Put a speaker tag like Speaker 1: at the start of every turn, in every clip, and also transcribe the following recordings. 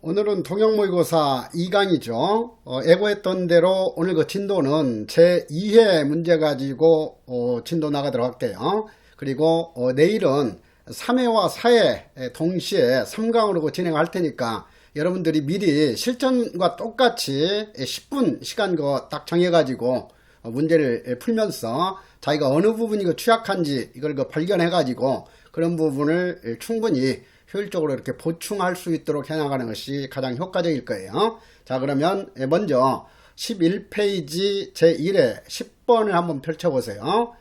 Speaker 1: 오늘은 통역모의고사 2강이죠. 예고했던 대로 오늘 그 진도는 제2회 문제 가지고 진도 나가도록 할게요. 그리고 내일은 3회와 4회 동시에 3강으로 진행할 테니까 여러분들이 미리 실전과 똑같이 10분 시간 딱 정해가지고 문제를 풀면서 자기가 어느 부분이 취약한지 이걸 발견해가지고 그런 부분을 충분히 효율적으로 이렇게 보충할 수 있도록 해나가는 것이 가장 효과적일 거예요. 자, 그러면 먼저 11페이지 제1회 10번을 한번 펼쳐보세요.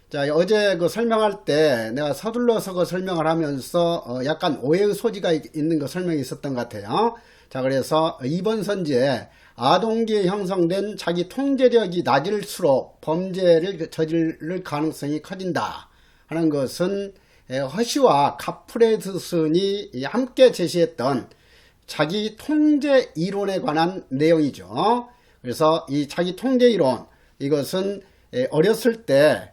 Speaker 1: 자, 어제 설명할 때 내가 서둘러서 설명을 하면서 약간 오해의 소지가 있는 설명이 있었던 것 같아요. 자, 그래서 2번 선지에 아동기에 형성된 자기 통제력이 낮을수록 범죄를 저지를 가능성이 커진다 하는 것은 허쉬와 카프레드슨이 함께 제시했던 자기 통제 이론에 관한 내용이죠. 그래서 이 자기 통제 이론, 이것은 어렸을 때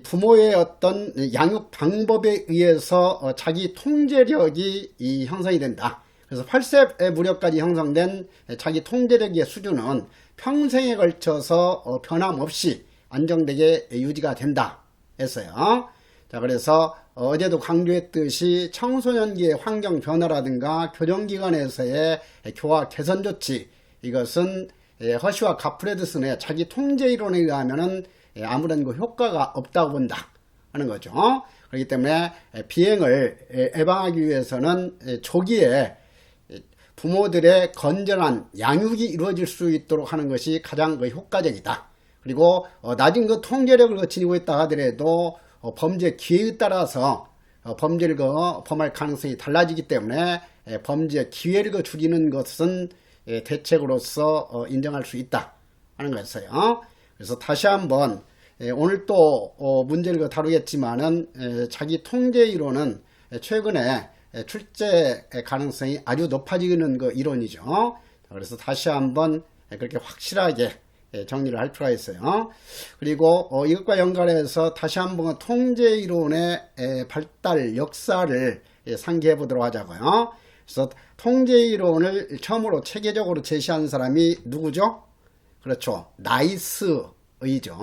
Speaker 1: 부모의 어떤 양육 방법에 의해서 자기 통제력이 형성이 된다. 그래서 8세 무렵까지 형성된 자기 통제력의 수준은 평생에 걸쳐서 변함없이 안정되게 유지가 된다 했어요. 자, 그래서 어제도 강조했듯이 청소년기의 환경 변화라든가 교정기관에서의 교화 개선 조치, 이것은 허쉬와 카프레드슨의 자기 통제 이론에 의하면은 아무런 효과가 없다고 본다 하는 거죠. 그렇기 때문에 비행을 예방하기 위해서는 조기에 부모들의 건전한 양육이 이루어질 수 있도록 하는 것이 가장 효과적이다. 그리고 낮은 통제력을 지니고 있다 하더라도 범죄 기회에 따라서 범죄를 범할 가능성이 달라지기 때문에 범죄 기회를 줄이는 것은 대책으로서 인정할 수 있다 하는 거였어요. 그래서 다시 한번 오늘 또 문제를 다루겠지만은 자기 통제 이론은 최근에 출제 가능성이 아주 높아지는 이론이죠. 그래서 다시 한번 그렇게 확실하게 정리를 할 필요가 있어요. 그리고 이것과 연관해서 다시 한번 통제 이론의 발달 역사를 상기해 보도록 하자고요. 그래서 통제 이론을 처음으로 체계적으로 제시한 사람이 누구죠? 그렇죠. 나이스의죠.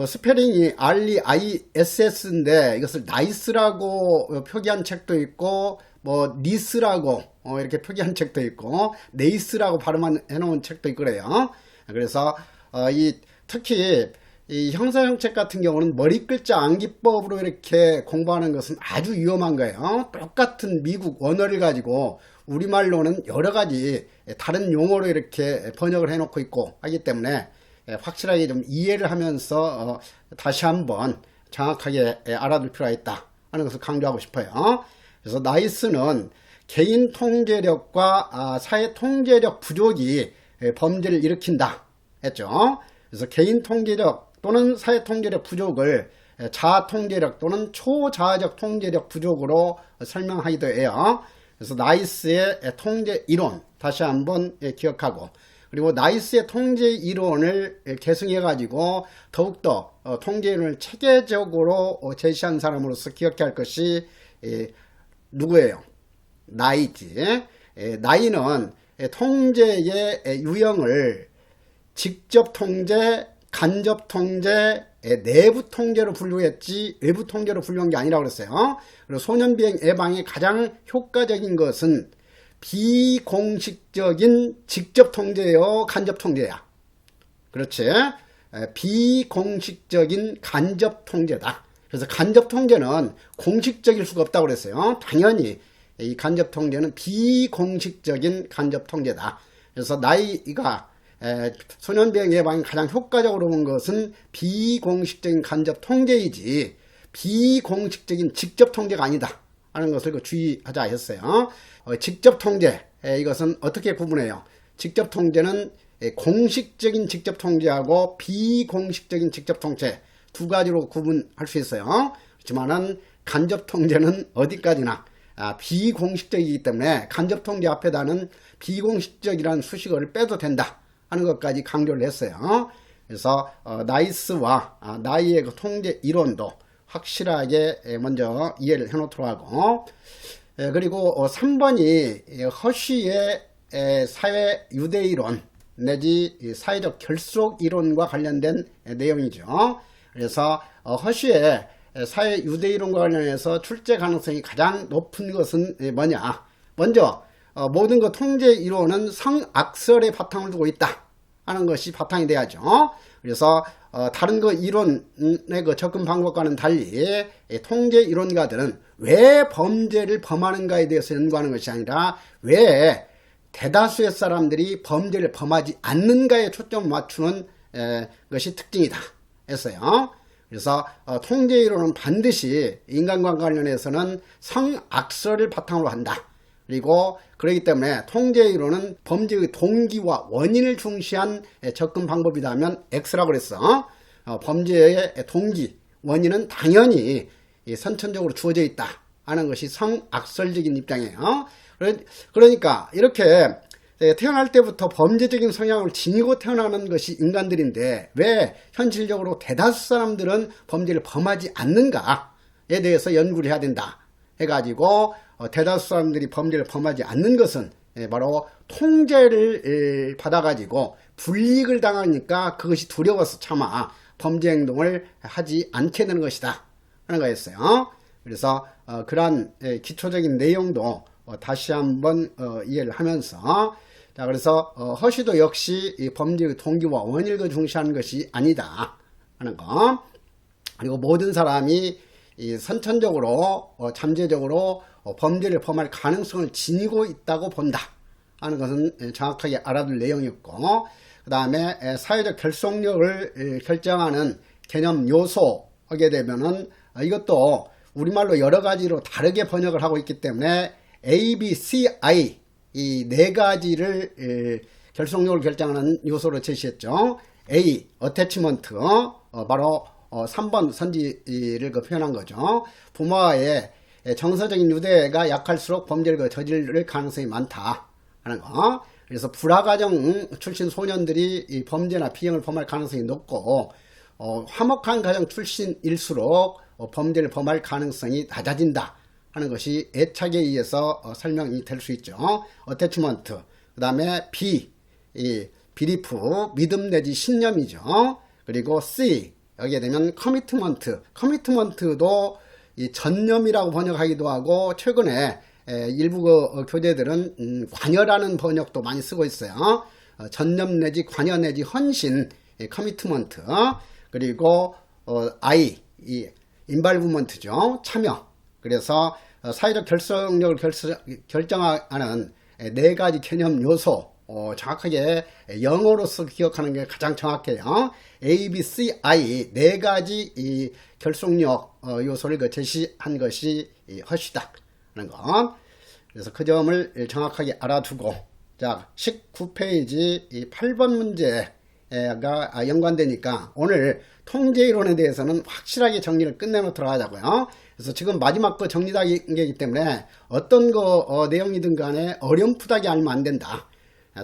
Speaker 1: 스페링이 REISS인데 이것을 나이스라고 표기한 책도 있고 니스라고 이렇게 표기한 책도 있고 네이스라고 발음해 놓은 책도 있고 그래요. 그래서 특히 이 형사정책 같은 경우는 머리 글자 암기법으로 이렇게 공부하는 것은 아주 위험한 거예요. 똑같은 미국 원어를 가지고 우리말로는 여러 가지 다른 용어로 이렇게 번역을 해놓고 있고 하기 때문에 확실하게 좀 이해를 하면서 다시 한번 정확하게 알아둘 필요가 있다 하는 것을 강조하고 싶어요. 그래서 나이스는 개인 통제력과 사회 통제력 부족이 범죄를 일으킨다 했죠. 그래서 개인 통제력 또는 사회 통제력 부족을 자아 통제력 또는 초자아적 통제력 부족으로 설명하기도 해요. 그래서 나이스의 통제 이론 다시 한번 기억하고, 그리고 나이스의 통제 이론을 계승해 가지고 더욱더 통제 이론을 체계적으로 제시한 사람으로서 기억해야 할 것이 누구예요? 나이지. 나이는 통제의 유형을 직접 통제, 간접 통제, 내부 통제로 분류했지 외부 통제로 분류한 게 아니라고 그랬어요. 그리고 소년비행 예방에 가장 효과적인 것은 비공식적인 직접 통제요, 간접 통제야. 그렇지? 비공식적인 간접 통제다. 그래서 간접 통제는 공식적일 수가 없다고 그랬어요. 당연히 이 간접 통제는 비공식적인 간접 통제다. 그래서 나이가 소년비행 예방에 가장 효과적으로 본 것은 비공식적인 간접 통제이지 비공식적인 직접 통제가 아니다 하는 것을 주의하자 했어요. 직접 통제, 이것은 어떻게 구분해요? 직접 통제는 공식적인 직접 통제하고 비공식적인 직접 통제 두 가지로 구분할 수 있어요. 그렇지만은 간접 통제는 어디까지나 비공식적이기 때문에 간접 통제 앞에다는 비공식적이라는 수식어를 빼도 된다 하는 것까지 강조를 했어요. 그래서 나이스와 나이의 통제 이론도 확실하게 먼저 이해를 해놓도록 하고, 그리고 3번이 허쉬의 사회 유대 이론 내지 사회적 결속 이론과 관련된 내용이죠. 그래서 허쉬의 사회 유대 이론과 관련해서 출제 가능성이 가장 높은 것은 뭐냐? 먼저 모든 것 통제 이론은 성악설의 바탕을 두고 있다 하는 것이 바탕이 돼야죠. 그래서 다른 그 이론의 그 접근 방법과는 달리 통제 이론가들은 왜 범죄를 범하는가에 대해서 연구하는 것이 아니라 왜 대다수의 사람들이 범죄를 범하지 않는가에 초점을 맞추는 것이 특징이다 했어요. 그래서 통제 이론은 반드시 인간과 관련해서는 성악설을 바탕으로 한다. 그리고 그렇기 때문에 통제 이론은 범죄의 동기와 원인을 중시한 접근 방법이라면 X라고 그랬어. 범죄의 동기, 원인은 당연히 선천적으로 주어져 있다 하는 것이 성악설적인 입장이에요. 그러니까 이렇게 태어날 때부터 범죄적인 성향을 지니고 태어나는 것이 인간들인데 왜 현실적으로 대다수 사람들은 범죄를 범하지 않는가에 대해서 연구를 해야 된다 해가지고 대다수 사람들이 범죄를 범하지 않는 것은 바로 통제를 받아가지고 불이익을 당하니까 그것이 두려워서 차마 범죄 행동을 하지 않게 되는 것이다 하는 거였어요. 그래서 그러한 기초적인 내용도 다시 한번 이해를 하면서 자 그래서 허쉬도 역시 이 범죄의 동기와 원인을 중시하는 것이 아니다 하는 거. 그리고 모든 사람이 이 선천적으로 잠재적으로 범죄를 범할 가능성을 지니고 있다고 본다 하는 것은 정확하게 알아둘 내용이었고, 그 다음에 사회적 결속력을 결정하는 개념 요소 하게 되면은 이것도 우리말로 여러 가지로 다르게 번역을 하고 있기 때문에 A, B, C, I 이 네 가지를 결속력을 결정하는 요소로 제시했죠. A, attachment 바로 3번 선지를 표현한 거죠. 부모와의 정서적인 유대가 약할수록 범죄를 저지를 가능성이 많다 하는 거. 그래서 불화가정 출신 소년들이 이 범죄나 비형을 범할 가능성이 높고 화목한 가정 출신일수록 범죄를 범할 가능성이 낮아진다 하는 것이 애착에 의해서 설명이 될 수 있죠. 어태치먼트, 그 다음에 B, 이 비리프, 믿음 내지 신념이죠. 그리고 C, 여기에 되면 커미트먼트도 이 전념이라고 번역하기도 하고 최근에 일부 교재들은 관여라는 번역도 많이 쓰고 있어요. 전념 내지 관여 내지 헌신, 커미트먼트. 그리고 I, 이 인발브먼트죠. 참여. 그래서 사회적 결속력을 결정하는 네 가지 개념 요소 정확하게 영어로서 기억하는 게 가장 정확해요. A, B, C, I 네 가지 이 결속력 요소를 제시한 것이 허쉬다 하는 거. 그래서 그 점을 정확하게 알아두고 자 19페이지 이 8번 문제가 연관되니까 오늘 통제 이론에 대해서는 확실하게 정리를 끝내놓도록 하자고요. 그래서 지금 마지막 거 정리하기 때문에 어떤 거 내용이든 간에 어렴풋하게 알면 안 된다.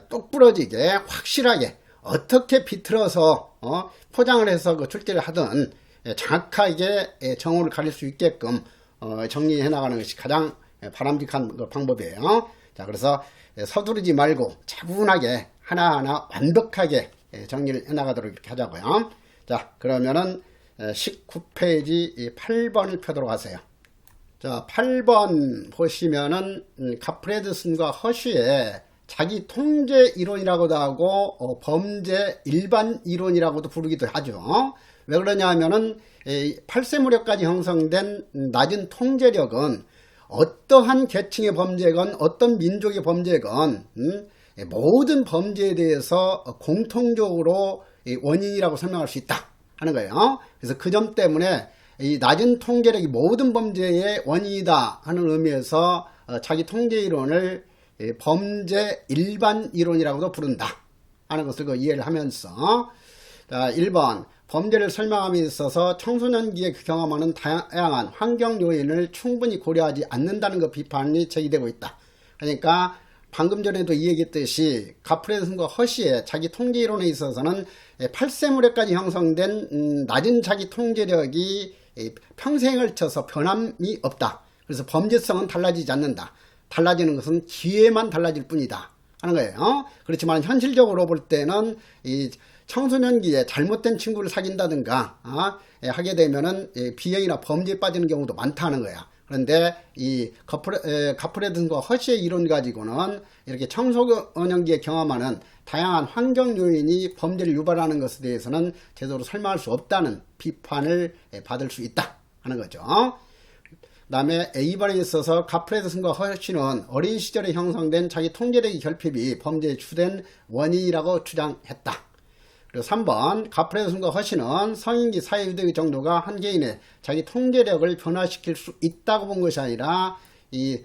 Speaker 1: 똑부러지게 확실하게 어떻게 비틀어서 포장을 해서 그 출제를 하든 정확하게 정오를 가릴 수 있게끔 정리해 나가는 것이 가장 바람직한 방법이에요. 자, 그래서 서두르지 말고 차분하게 하나하나 완벽하게 정리를 해 나가도록 이렇게 하자고요. 자, 그러면은 19페이지 8번을 펴도록 하세요. 자, 8번 보시면은 가프레드슨과 허쉬의 자기 통제 이론이라고도 하고 범죄 일반 이론이라고도 부르기도 하죠. 왜 그러냐 하면은 8세 무렵까지 형성된 낮은 통제력은 어떠한 계층의 범죄건 어떤 민족의 범죄건 모든 범죄에 대해서 공통적으로 원인이라고 설명할 수 있다 하는 거예요. 그래서 그 점 때문에 이 낮은 통제력이 모든 범죄의 원인이다 하는 의미에서 자기 통제 이론을 범죄 일반 이론이라고도 부른다 하는 것을 이해를 하면서 자, 1번 범죄를 설명함에 있어서 청소년기에 경험하는 다양한 환경 요인을 충분히 고려하지 않는다는 그 비판이 제기되고 있다. 그러니까 방금 전에도 이 얘기했듯이 가프레슨과 허쉬의 자기 통제 이론에 있어서는 8세 무렵까지 형성된 낮은 자기 통제력이 평생을 쳐서 변함이 없다. 그래서 범죄성은 달라지지 않는다. 달라지는 것은 기회만 달라질 뿐이다 하는 거예요. 그렇지만 현실적으로 볼 때는 이 청소년기에 잘못된 친구를 사귄다든가 하게 되면은 비형이나 범죄에 빠지는 경우도 많다는 거야. 그런데 이 가프레든과 허쉬의 이론 가지고는 이렇게 청소년기에 경험하는 다양한 환경 요인이 범죄를 유발하는 것에 대해서는 제대로 설명할 수 없다는 비판을 받을 수 있다 하는 거죠. 그 다음에 이번에 있어서 가프레든과 허쉬는 어린 시절에 형성된 자기 통제력의 결핍이 범죄의 주된 원인이라고 주장했다. 그리고 3번 가프레든과 허쉬는 성인기 사회유대의 정도가 한 개인의 자기 통제력을 변화시킬 수 있다고 본 것이 아니라 이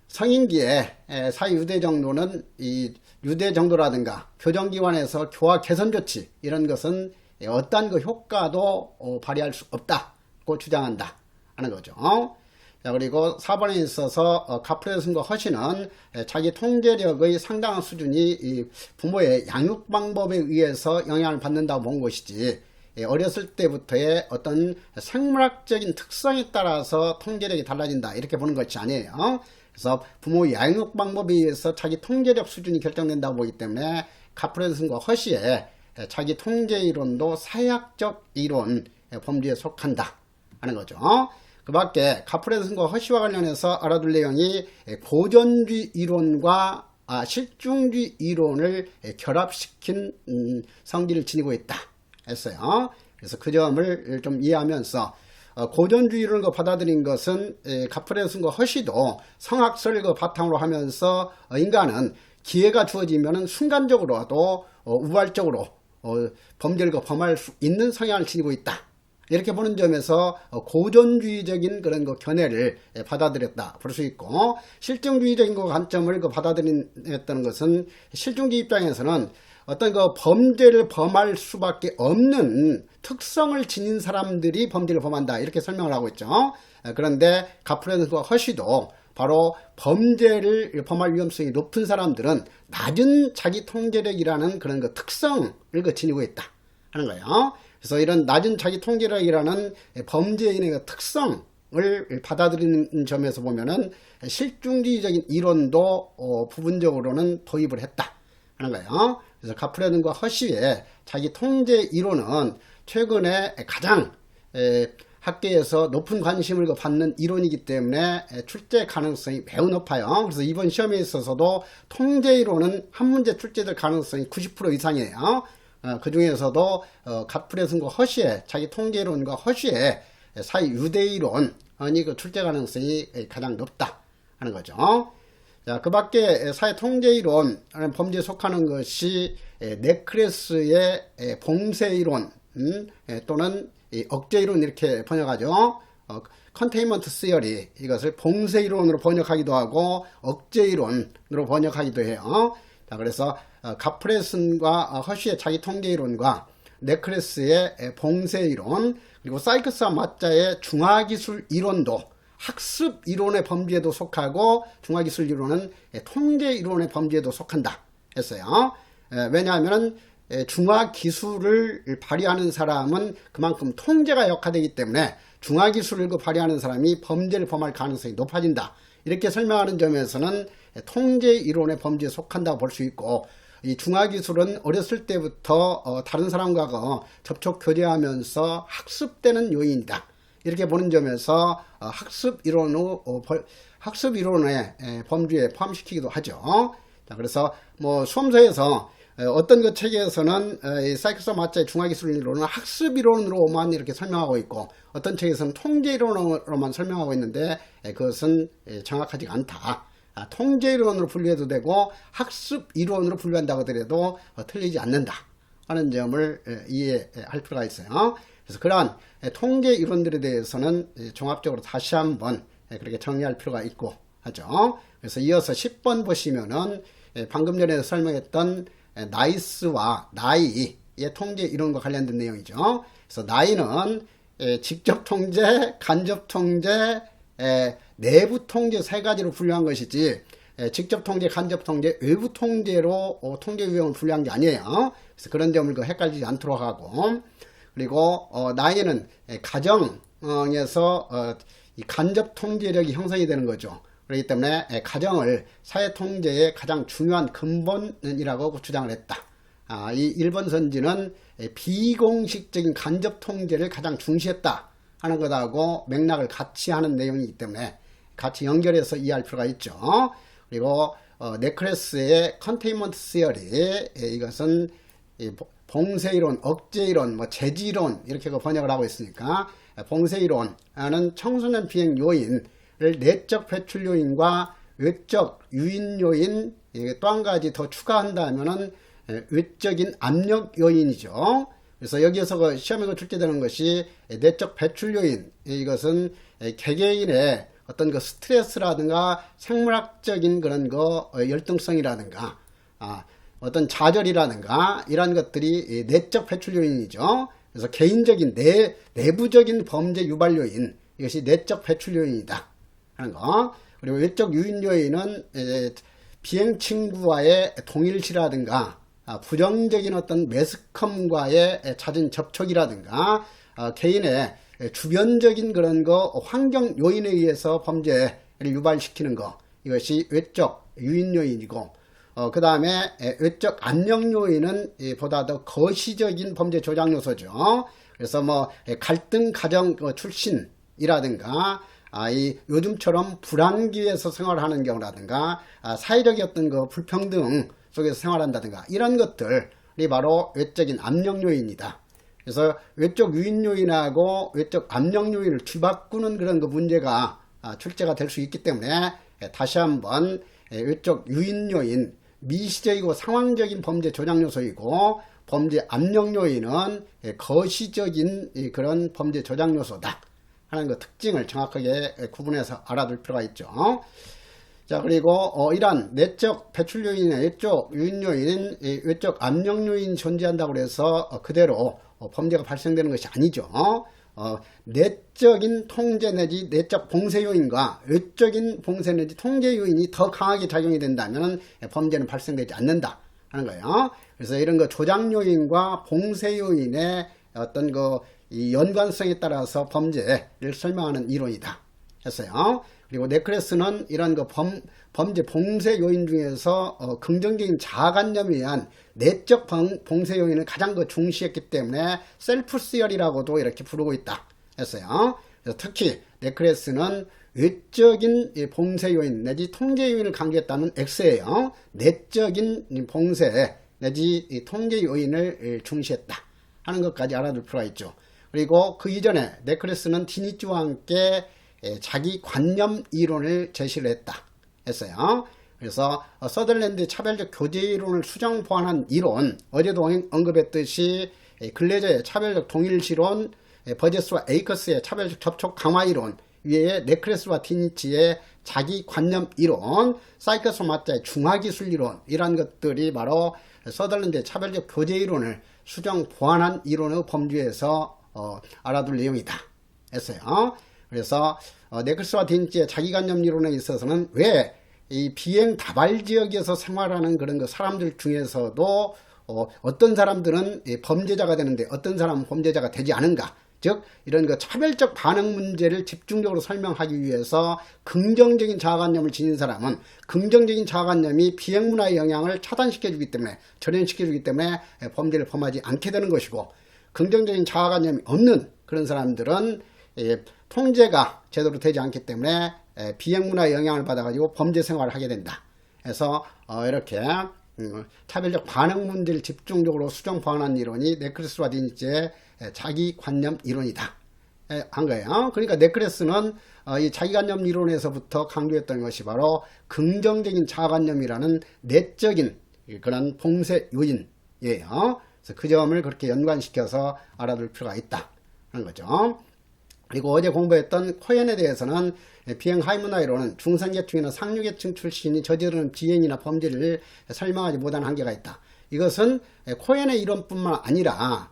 Speaker 1: 성인기의 사회유대 정도는 이 유대 정도라든가 교정기관에서 교화 개선 조치 이런 것은 어떠한 그 효과도 발휘할 수 없다고 주장한다 하는 거죠. 자, 그리고 4번에 있어서 가프레든과 허쉬는 자기 통제력의 상당한 수준이 이 부모의 양육 방법에 의해서 영향을 받는다고 본 것이지 어렸을 때부터의 어떤 생물학적인 특성에 따라서 통제력이 달라진다 이렇게 보는 것이 아니에요. 그래서 부모의 양육 방법에 의해서 자기 통제력 수준이 결정된다고 보기 때문에 가프레든과 허쉬의 자기 통제 이론도 사회학적 이론 범주에 속한다 하는 거죠. 그 밖에 가프레든과 허쉬와 관련해서 알아둘 내용이 고전주의 이론과 실중주의 이론을 결합시킨 성질을 지니고 있다 했어요. 그래서 그 점을 좀 이해하면서 고전주의 이론을 받아들인 것은 가프레든과 허쉬도 성학설을 바탕으로 하면서 인간은 기회가 주어지면 순간적으로도 우발적으로 범죄를 범할 수 있는 성향을 지니고 있다. 이렇게 보는 점에서 고전주의적인 그런 견해를 받아들였다 볼 수 있고, 실증주의적인 관점을 받아들였다는 것은 실증주의 입장에서는 어떤 범죄를 범할 수밖에 없는 특성을 지닌 사람들이 범죄를 범한다 이렇게 설명을 하고 있죠. 그런데 가프레든과 허쉬도 바로 범죄를 범할 위험성이 높은 사람들은 낮은 자기 통제력이라는 그런 특성을 지니고 있다 하는 거예요. 그래서 이런 낮은 자기 통제력이라는 범죄인의 특성을 받아들이는 점에서 보면은 실중주의적인 이론도 부분적으로는 도입을 했다 하는 거예요. 그래서 가프레든과 허쉬의 자기 통제 이론은 최근에 가장 학계에서 높은 관심을 받는 이론이기 때문에 출제 가능성이 매우 높아요. 그래서 이번 시험에 있어서도 통제 이론은 한 문제 출제될 가능성이 90% 이상이에요. 그 중에서도 가프레든과 허쉬의 자기 통제이론과 허쉬의 사회유대이론이 출제 가능성이 가장 높다 하는 거죠. 자, 그 밖에 사회통제이론 범죄에 속하는 것이 네크레스의 봉쇄이론 또는 억제이론 이렇게 번역하죠. 컨테인먼트 시어리, 이것을 봉쇄이론으로 번역하기도 하고 억제이론으로 번역하기도 해요. 자, 그래서 가프레든과 허쉬의 자기 통제이론과 네크레스의 봉쇄이론, 그리고 사이커스와 마자의 중화기술 이론도 학습 이론의 범주에도 속하고 중화기술 이론은 통제 이론의 범주에도 속한다 했어요. 왜냐하면 중화기술을 발휘하는 사람은 그만큼 통제가 역화되기 때문에 중화기술을 발휘하는 사람이 범죄를 범할 가능성이 높아진다 이렇게 설명하는 점에서는 통제 이론의 범주에 속한다고 볼 수 있고, 이 중화기술은 어렸을 때부터 다른 사람과 접촉 교제하면서 학습되는 요인이다 이렇게 보는 점에서 학습 이론의 범주에 포함시키기도 하죠. 자, 그래서 수험서에서 어떤 책에서는 사이커스와 마자의 중화기술 이론은 학습 이론으로만 이렇게 설명하고 있고, 어떤 책에서는 통제 이론으로만 설명하고 있는데 그것은 정확하지가 않다. 통제 이론으로 분류해도 되고 학습 이론으로 분류한다고 하더라도 틀리지 않는다 하는 점을 이해할 필요가 있어요. 그래서 그러한 통계 이론들에 대해서는 종합적으로 다시 한번 그렇게 정리할 필요가 있고 하죠. 그래서 이어서 10번 보시면은 방금 전에 설명했던 나이스와 나이의 통제 이론과 관련된 내용이죠. 그래서 나이는 직접 통제, 간접 통제, 내부 통제 세 가지로 분류한 것이지, 직접 통제, 간접 통제, 외부 통제로 통제 유형을 분류한 게 아니에요. 그래서 그런 점을 헷갈리지 않도록 하고, 그리고 나이는 가정에서 이 간접 통제력이 형성이 되는 거죠. 그렇기 때문에 가정을 사회 통제의 가장 중요한 근본이라고 주장을 했다. 이 일본 선지는 비공식적인 간접 통제를 가장 중시했다 하는 것하고 맥락을 같이 하는 내용이기 때문에 같이 연결해서 이해할 필요가 있죠. 그리고 네클레스의 컨테인먼트 시어리, 이것은 봉쇄이론, 억제이론, 뭐 제지론 이렇게 번역을 하고 있으니까 봉쇄이론은 청소년 비행 요인을 내적 배출 요인과 외적 유인 요인, 또 한 가지 더 추가한다면은 외적인 압력 요인이죠. 그래서 여기에서 시험에 출제되는 것이 내적 배출 요인, 이것은 개개인의 어떤 그 스트레스라든가 생물학적인 그런 거 열등성이라든가 어떤 좌절이라든가 이런 것들이 내적 배출 요인이죠. 그래서 개인적인 내부적인 범죄 유발 요인, 이것이 내적 배출 요인이다 하는 거. 그리고 외적 유인 요인은 비행 친구와의 동일시라든가 부정적인 어떤 매스컴과의 잦은 접촉이라든가 개인의 주변적인 그런 거 환경 요인에 의해서 범죄를 유발시키는 거, 이것이 외적 유인 요인이고, 그 다음에 외적 압력 요인은 보다 더 거시적인 범죄 조장 요소죠. 그래서 뭐 갈등 가정 출신이라든가 요즘처럼 불안기에서 생활하는 경우라든가 사회적인 어떤 그 불평등 속에서 생활한다든가 이런 것들이 바로 외적인 압력 요인이다. 그래서 외적 유인 요인하고 외적 압력 요인을 뒤바꾸는 그런 그 문제가 출제가 될 수 있기 때문에 다시 한번 외적 유인 요인, 미시적이고 상황적인 범죄 조장 요소이고 범죄 압력 요인은 거시적인 그런 범죄 조장 요소다 하는 그 특징을 정확하게 구분해서 알아둘 필요가 있죠. 자, 그리고 이러한 내적 배출 요인의 외적 유인 요인, 외적 압력 요인이 존재한다고 해서 그대로 범죄가 발생되는 것이 아니죠. 내적인 통제 내지 내적 봉쇄 요인과 외적인 봉쇄 내지 통제 요인이 더 강하게 작용이 된다면 범죄는 발생되지 않는다 하는 거예요. 그래서 이런 거 조장 요인과 봉쇄 요인의 어떤 이 연관성에 따라서 범죄를 설명하는 이론이다 했어요. 그리고 네클레스는 이런 범죄 봉쇄 요인 중에서 긍정적인 자아관념에 의한 내적 봉쇄 요인을 가장 중시했기 때문에 셀프 시어리라고도 이렇게 부르고 있다 했어요. 그래서 특히 네클레스는 외적인 봉쇄 요인 내지 통제 요인을 강조했다는 X예요. 내적인 봉쇄 내지 통제 요인을 중시했다 하는 것까지 알아둘 필요가 있죠. 그리고 그 이전에 네클레스는 디니츠와 함께 자기 관념 이론을 제시를 했다 했어요. 그래서 서덜랜드의 차별적 교제 이론을 수정 보완한 이론, 어제도 언급했듯이 글래저의 차별적 동일시론, 버제스와 에이커스의 차별적 접촉 강화 이론, 위에 네클레스와 디니치의 자기 관념 이론, 사이커소마자의 중화기술 이론, 이러한 것들이 바로 서덜랜드의 차별적 교제 이론을 수정 보완한 이론의 범주에서 알아둘 내용이다 했어요. 그래서 네클레스와 디니치의 자기관념 이론에 있어서는 왜 이 비행 다발 지역에서 생활하는 그런 사람들 중에서도 어떤 사람들은 범죄자가 되는데 어떤 사람은 범죄자가 되지 않은가, 즉 이런 차별적 반응 문제를 집중적으로 설명하기 위해서 긍정적인 자아관념을 지닌 사람은 긍정적인 자아관념이 비행 문화의 영향을 차단시켜주기 때문에, 절연시켜주기 때문에 범죄를 범하지 않게 되는 것이고, 긍정적인 자아관념이 없는 그런 사람들은 통제가 제대로 되지 않기 때문에 비행 문화의 영향을 받아가지고 범죄 생활을 하게 된다. 그래서 이렇게 차별적 반응 문제를 집중적으로 수정 보완한 이론이 네클레스와 디니치의 자기관념 이론이다 한 거예요. 그러니까 네클레스는 이 자기관념 이론에서부터 강조했던 것이 바로 긍정적인 자아관념이라는 내적인 그런 봉쇄 요인이에요. 그래서 그 점을 그렇게 연관시켜서 알아둘 필요가 있다 하는 거죠. 그리고 어제 공부했던 코엔에 대해서는 비행 하이문화 이론은 중산계층이나 상류계층 출신이 저지르는 비행이나 범죄를 설명하지 못하는 한계가 있다. 이것은 코엔의 이론뿐만 아니라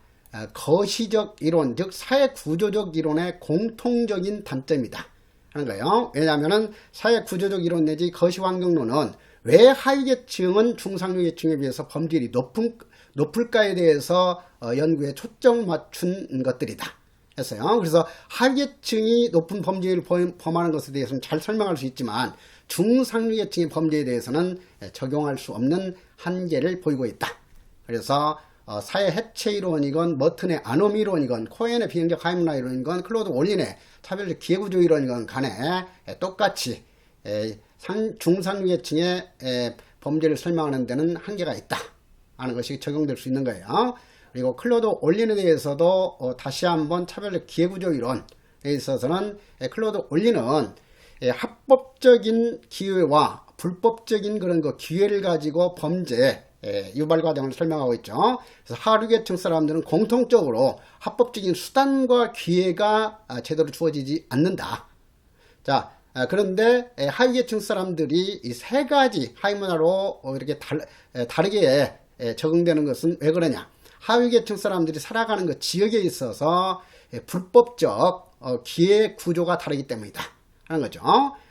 Speaker 1: 거시적 이론, 즉 사회구조적 이론의 공통적인 단점이다 하는 거예요. 왜냐하면 사회구조적 이론 내지 거시환경론은 왜 하위계층은 중상류계층에 비해서 범죄율이 높을까에 대해서 연구에 초점 맞춘 것들이다. 했어요. 그래서 하위계층이 높은 범죄를 범하는 것에 대해서는 잘 설명할 수 있지만 중상류계층의 범죄에 대해서는 적용할 수 없는 한계를 보이고 있다. 그래서 사회 해체 이론이건 머튼의 아노미 이론이건 코엔의 비행적 하이문화 이론이건 클로드 올린의 차별적 기회구조 이론이건 간에 똑같이 중상류계층의 범죄를 설명하는 데는 한계가 있다 하는 것이 적용될 수 있는 거예요. 그리고 클로드 올린에 대해서도 다시 한번 차별적 기회구조 이론에 있어서는 클로드 올린은 합법적인 기회와 불법적인 그런 그 기회를 가지고 범죄 유발 과정을 설명하고 있죠. 그래서 하류계층 사람들은 공통적으로 합법적인 수단과 기회가 제대로 주어지지 않는다. 자, 그런데 하위계층 사람들이 이 세 가지 하위문화로 이렇게 다르게 적응되는 것은 왜 그러냐? 하위계층 사람들이 살아가는 그 지역에 있어서 불법적 기회 구조가 다르기 때문이다 하는 거죠.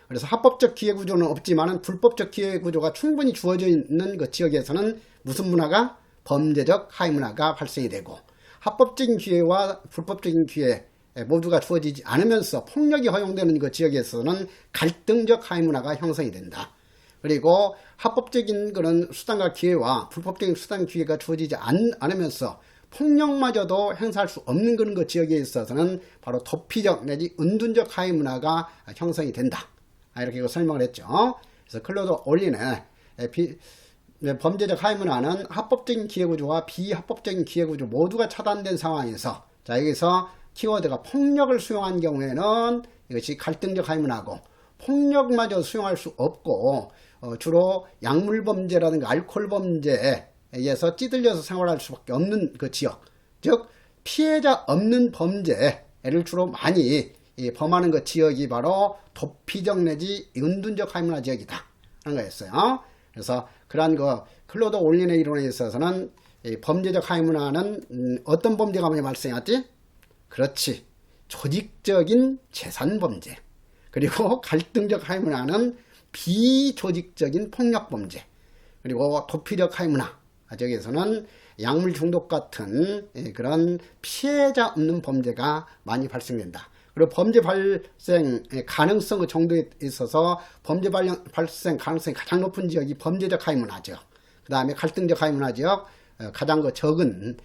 Speaker 1: 그래서 합법적 기회 구조는 없지만은 불법적 기회 구조가 충분히 주어져 있는 그 지역에서는 무슨 문화가? 범죄적 하위문화가 발생이 되고, 합법적인 기회와 불법적인 기회 모두가 주어지지 않으면서 폭력이 허용되는 그 지역에서는 갈등적 하위문화가 형성이 된다. 그리고 합법적인 그런 수단과 기회와 불법적인 수단 기회가 주어지지 않으면서 폭력마저도 행사할 수 없는 그런 그 지역에 있어서는 바로 도피적 내지 은둔적 하위문화가 형성이 된다. 이렇게 설명을 했죠. 그래서 클로드 올린의 범죄적 하위문화는 합법적인 기회구조와 비합법적인 기회구조 모두가 차단된 상황에서, 자, 여기서 키워드가 폭력을 수용한 경우에는 이것이 갈등적 하위문화고, 폭력마저 수용할 수 없고 주로 약물범죄라든가 알코올범죄에 의해서 찌들려서 생활할 수밖에 없는 그 지역, 즉 피해자 없는 범죄를 주로 많이 범하는 그 지역이 바로 도피적 내지 은둔적 하위문화 지역이다 하는 거였어요. 그래서 그러한 그 클로드 올린의 이론에 있어서는 범죄적 하위문화는 어떤 범죄가 많이 발생했지? 그렇지, 조직적인 재산범죄, 그리고 갈등적 하위문화는 비조직적인 폭력범죄, 그리고 도피적 하위문화 저기에서는 약물 중독 같은 그런 피해자 없는 범죄가 많이 발생된다. 그리고 범죄 발생 가능성 정도에 있어서 범죄 발생 가능성이 가장 높은 지역이 범죄적 하위문화 지역, 그 다음에 갈등적 하위문화 지역, 가장 적은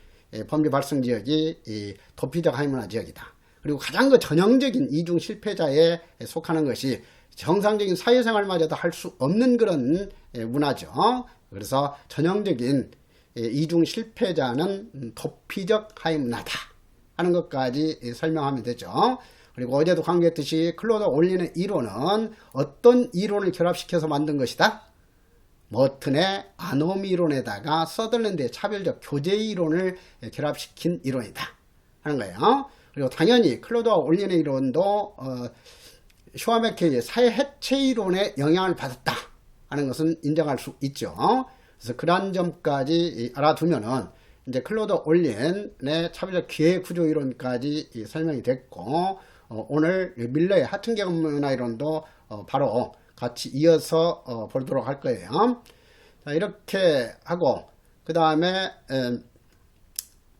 Speaker 1: 범죄 발생 지역이 도피적 하위문화 지역이다. 그리고 가장 전형적인 이중 실패자에 속하는 것이 정상적인 사회생활마저도 할 수 없는 그런 문화죠. 그래서 전형적인 이중 실패자는 도피적 하위문화다 하는 것까지 설명하면 되죠. 그리고 어제도 강조했듯이 클로드 올린의 이론은 어떤 이론을 결합시켜서 만든 것이다? 머튼의 아노미 이론에다가 서덜랜드의 차별적 교제 이론을 결합시킨 이론이다 하는 거예요. 그리고 당연히 클로드 올린의 이론도 슈아메케의 사회 해체 이론에 영향을 받았다 하는 것은 인정할 수 있죠. 그래서 그러한 점까지 알아두면은 이제 클로드 올린의 차별적 기회 구조 이론까지 설명이 됐고, 오늘 밀러의 하층계급 문화 이론도 바로 같이 이어서 보도록 할 거예요. 자, 이렇게 하고 그 다음에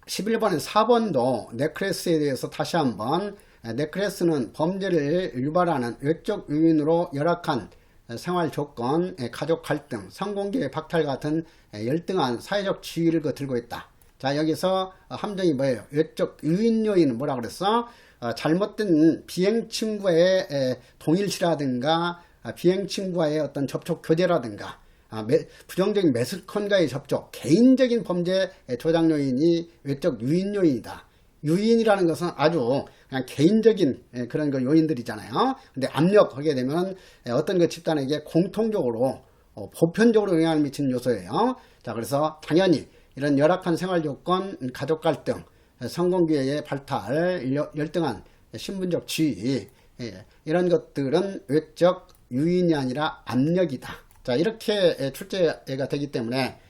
Speaker 1: 11번에 4번도 네크레스에 대해서 다시 한번, 네크레스는 범죄를 유발하는 외적 요인으로 열악한 생활 조건, 가족 갈등, 성공기회 박탈 같은 열등한 사회적 지위를 들고 있다. 자, 여기서 함정이 뭐예요? 외적 유인 요인은 뭐라 그랬어? 잘못된 비행친구의 동일시라든가 비행친구와의 어떤 접촉 교제라든가 부정적인 매스컨과의 접촉, 개인적인 범죄 조장 요인이 외적 유인 요인이다. 유인이라는 것은 아주 그냥 개인적인 그런 그 요인들이잖아요. 근데 압력하게 되면 어떤 그 집단에게 공통적으로 보편적으로 영향을 미치는 요소예요. 자, 그래서 당연히 이런 열악한 생활 조건, 가족 갈등, 성공기회의 발탈, 열등한 신분적 지위, 이런 것들은 외적 유인이 아니라 압력이다. 자, 이렇게 출제가 되기 때문에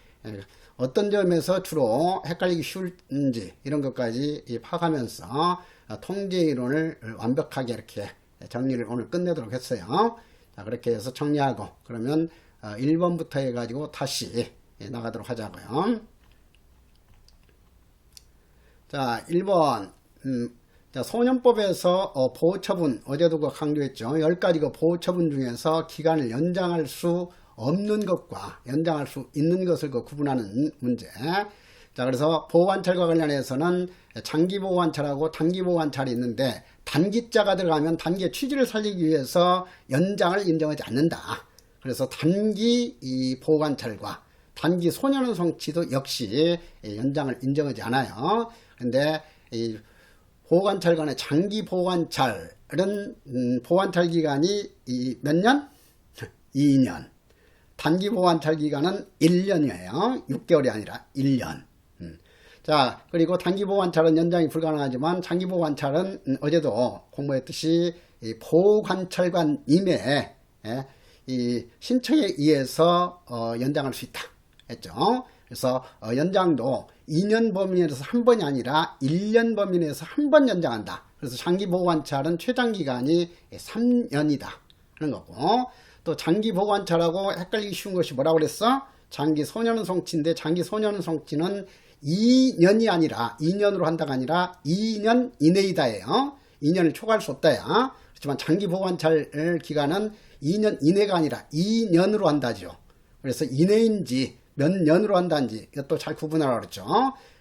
Speaker 1: 어떤 점에서 주로 헷갈리기 쉬운지 이런 것까지 파악하면서 통제 이론을 완벽하게 이렇게 정리를 오늘 끝내도록 했어요. 자, 그렇게 해서 정리하고 그러면 1번부터 해가지고 다시 나가도록 하자고요. 자, 1번 자, 소년법에서 보호처분, 어제도 그 강조했죠. 10가지 그 보호처분 중에서 기간을 연장할 수 없는 것과 연장할 수 있는 것을 그 구분하는 문제. 자, 그래서 보호관찰과 관련해서는 장기보호관찰하고 단기보호관찰이 있는데, 단기자가 들어가면 단기의 취지를 살리기 위해서 연장을 인정하지 않는다. 그래서 단기 이 보호관찰과 단기 소년원 성취도 역시 연장을 인정하지 않아요. 그런데 이 보호관찰관의 장기 보호관찰은 보호관찰 기간이 몇 년? 2년. 단기 보호관찰 기간은 1년이에요. 6개월이 아니라 1년. 자, 그리고 단기 보호관찰은 연장이 불가능하지만 장기 보호관찰은 어제도 공부했듯이 보호관찰관임의 이 신청에 의해서 연장할 수 있다 했죠. 그래서 연장도 2년 범위 내에서 한 번이 아니라 1년 범위 내에서 한 번 연장한다. 그래서 장기 보호관찰은 최장 기간이 3년이다 하는 거고, 또 장기 보호관찰하고 헷갈리기 쉬운 것이 뭐라고 그랬어? 장기 소년원 성취인데, 장기 소년원 성취는 2년이 아니라 2년으로 한다가 아니라 2년 이내이다예요. 2년을 초과할 수 없다야. 그렇지만 장기 보호관찰 기간은 2년 이내가 아니라 2년으로 한다죠. 그래서 이내인지 몇 년으로 한다는지 이것도 잘 구분하라고 그랬죠.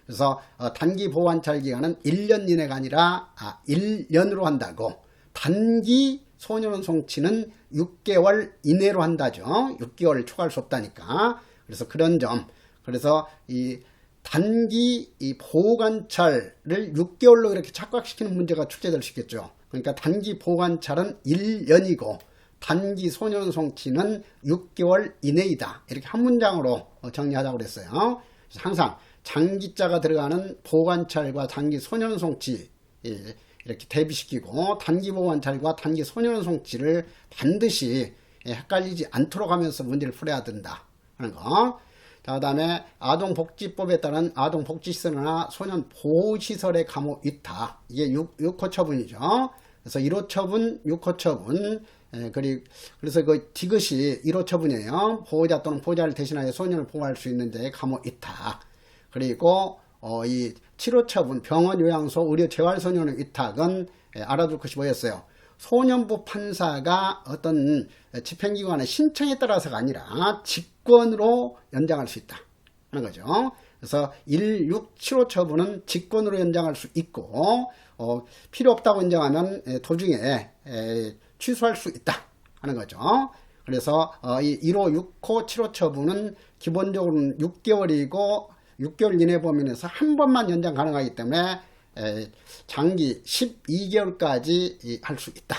Speaker 1: 그래서 단기 보호관찰 기간은 1년 이내가 아니라 1년으로 한다고, 단기 소년원 성취는 6개월 이내로 한다죠. 6개월을 초과할 수 없다니까. 그래서 그런 점, 그래서 이 단기 이 보호관찰을 6개월로 이렇게 착각시키는 문제가 출제될 수 있겠죠. 그러니까 단기 보호관찰은 1년이고 단기 소년 성취는 6개월 이내이다. 이렇게 한 문장으로 정리하자고 그랬어요. 그래서 항상 장기자가 들어가는 보호관찰과 단기 소년 성취 이렇게 대비시키고, 단기 보호관찰과 단기 소년 성취를 반드시 헷갈리지 않도록 하면서 문제를 풀어야 된다 하는 거. 자, 그 다음에 아동복지법에 따른 아동복지시설이나 소년보호시설의 감호 위탁, 이게 6호 처분이죠. 그래서 1호 처분, 6호 처분, 그래서 그 디귿이 1호 처분이에요. 보호자 또는 보호자를 대신하여 소년을 보호할 수 있는 데의 감호 위탁. 그리고 이 7호 처분, 병원, 요양소, 의료 재활소년의 위탁은 알아둘 것이 뭐였어요? 소년부 판사가 어떤 집행기관의 신청에 따라서가 아니라 직권으로 연장할 수 있다 하는 거죠. 그래서 1, 6, 7호 처분은 직권으로 연장할 수 있고, 필요 없다고 인정하면 도중에 취소할 수 있다 하는 거죠. 그래서 이 1호, 6호, 7호 처분은 기본적으로는 6개월이고 6개월 이내 범위 내에서 한 번만 연장 가능하기 때문에 장기 12개월까지 할 수 있다.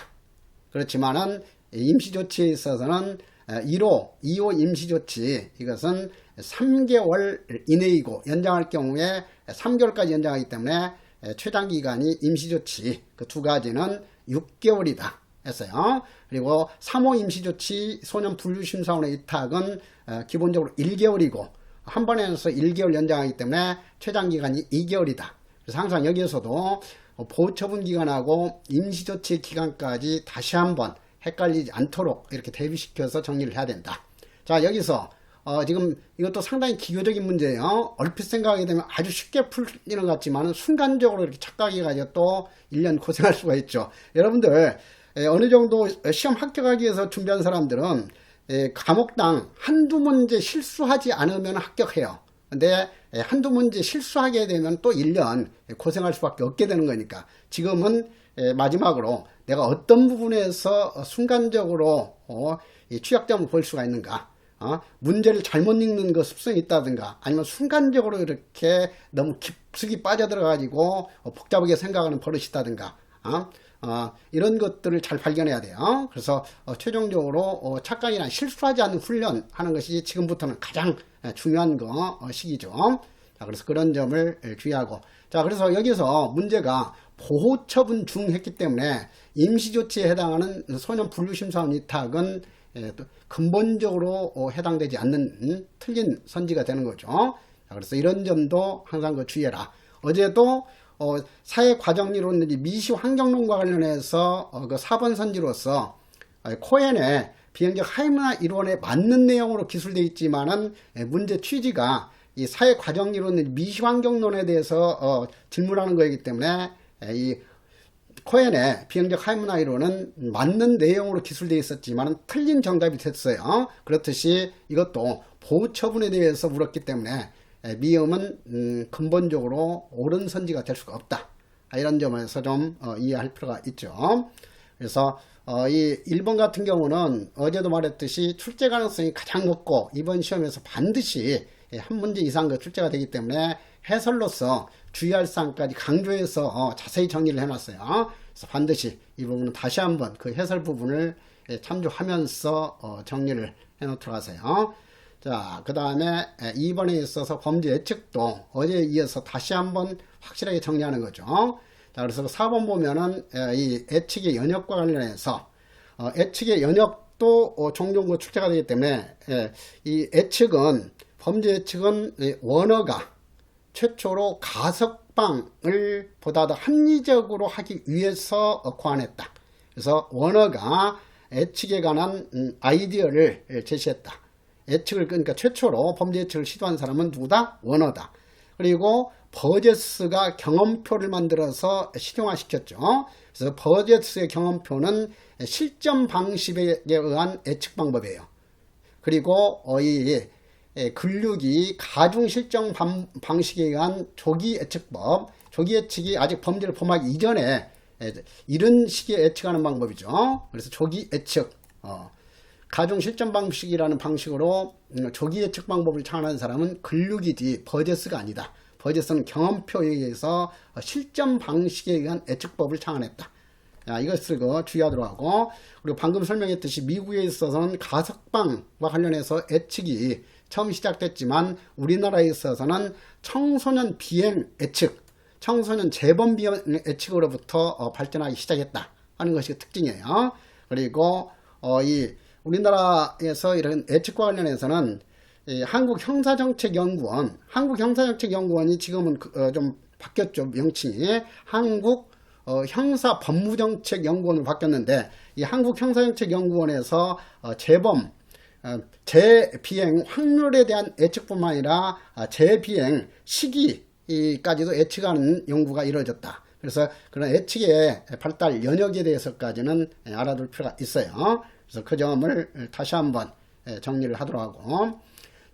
Speaker 1: 그렇지만은 임시조치에 있어서는 1호, 2호 임시조치, 이것은 3개월 이내이고 연장할 경우에 3개월까지 연장하기 때문에 최장기간이 임시조치 그 두 가지는 6개월이다 했어요. 그리고 3호 임시조치 소년 분류심사원의 위탁은 기본적으로 1개월이고 한 번에 해서 1개월 연장하기 때문에 최장기간이 2개월이다. 그래서 항상 여기에서도 보호처분 기간하고 임시조치 기간까지 다시 한번 헷갈리지 않도록 이렇게 대비시켜서 정리를 해야 된다. 자, 여기서 지금 이것도 상당히 기교적인 문제예요. 얼핏 생각하게 되면 아주 쉽게 풀리는 것 같지만 순간적으로 이렇게 착각해가지고 또 1년 고생할 수가 있죠. 여러분들 어느 정도 시험 합격하기 위해서 준비한 사람들은 과목당 한두 문제 실수하지 않으면 합격해요. 근데 한두 문제 실수하게 되면 또 1년 고생할 수밖에 없게 되는 거니까 지금은 마지막으로 내가 어떤 부분에서 순간적으로 취약점을 볼 수가 있는가, 문제를 잘못 읽는 그 습성이 있다든가, 아니면 순간적으로 이렇게 너무 깊숙이 빠져들어 가지고 복잡하게 생각하는 버릇이 있다든가, 이런 것들을 잘 발견해야 돼요. 그래서 최종적으로 착각이나 실수하지 않는 훈련하는 것이 지금부터는 가장 중요한 시기죠. 자, 그래서 그런 점을 주의하고, 자, 그래서 여기서 문제가 보호처분 중 했기 때문에 임시조치에 해당하는 소년 분류심사원 위탁은 근본적으로 해당되지 않는 틀린 선지가 되는 거죠. 자, 그래서 이런 점도 항상 주의해라. 어제도 사회과정리론 미시 환경론과 관련해서 그 4번 선지로서 코엔의 비행적 하이문화 이론에 맞는 내용으로 기술되어 있지만은 문제 취지가 이 사회과정리론 미시 환경론에 대해서 질문하는 거이기 때문에 이 코엔의 비형적 하이문화 이론은 맞는 내용으로 기술되어 있었지만 틀린 정답이 됐어요. 그렇듯이 이것도 보호 처분에 대해서 물었기 때문에 미음은 근본적으로 옳은 선지가 될 수가 없다. 이런 점에서 좀 이해할 필요가 있죠. 그래서 이 1번 같은 경우는 어제도 말했듯이 출제 가능성이 가장 높고 이번 시험에서 반드시 한 문제 이상 출제가 되기 때문에 해설로서 주의할 사항까지 강조해서 자세히 정리를 해놨어요. 그래서 반드시 이 부분은 다시 한번 그 해설 부분을 참조하면서 정리를 해놓도록 하세요. 자, 그 다음에 2번에 있어서 범죄 예측도 어제에 이어서 다시 한번 확실하게 정리하는 거죠. 자, 그래서 4번 보면은 이 예측의 연역과 관련해서 예측의 연역도 종종 출제가 되기 때문에 이 예측은 범죄 예측은 원어가 최초로 가석방을 보다 더 합리적으로 하기 위해서 고안했다. 그래서 원어가 예측에 관한 아이디어를 제시했다. 예측을 그러니까 최초로 범죄 예측을 시도한 사람은 누구다? 원어다. 그리고 버제스가 경험표를 만들어서 실용화시켰죠. 그래서 버제스의 경험표는 실점 방식에 의한 예측 방법이에요. 그리고 이 근육이 가중 실정 방식에 의한 조기 예측법, 조기 예측이 아직 범죄를 범하기 이전에 이런 식의 예측하는 방법이죠. 그래서 조기 예측, 가중 실전 방식이라는 방식으로 조기 예측 방법을 창안한 사람은 근육이지 버제스가 아니다. 버제스는 경험표에 의해서 실전 방식에 의한 예측법을 창안했다. 이것을 주의하도록 하고, 그리고 방금 설명했듯이 미국에 있어서는 가석방과 관련해서 예측이 처음 시작됐지만 우리나라에 있어서는 청소년 비행 예측, 청소년 재범 비행 예측으로부터 발전하기 시작했다 하는 것이 특징이에요. 그리고 이 우리나라에서 이런 예측과 관련해서는 한국형사정책연구원, 한국형사정책연구원이 지금은 좀 바뀌었죠, 명칭이. 한국 형사법무정책연구원으로 바뀌었는데, 이 한국형사정책연구원에서 재범, 재비행 확률에 대한 예측뿐만 아니라 재비행 시기까지도 예측하는 연구가 이루어졌다. 그래서 그런 예측의 발달 연역에 대해서까지는 알아둘 필요가 있어요. 그래서 그 점을 다시 한번 정리를 하도록 하고,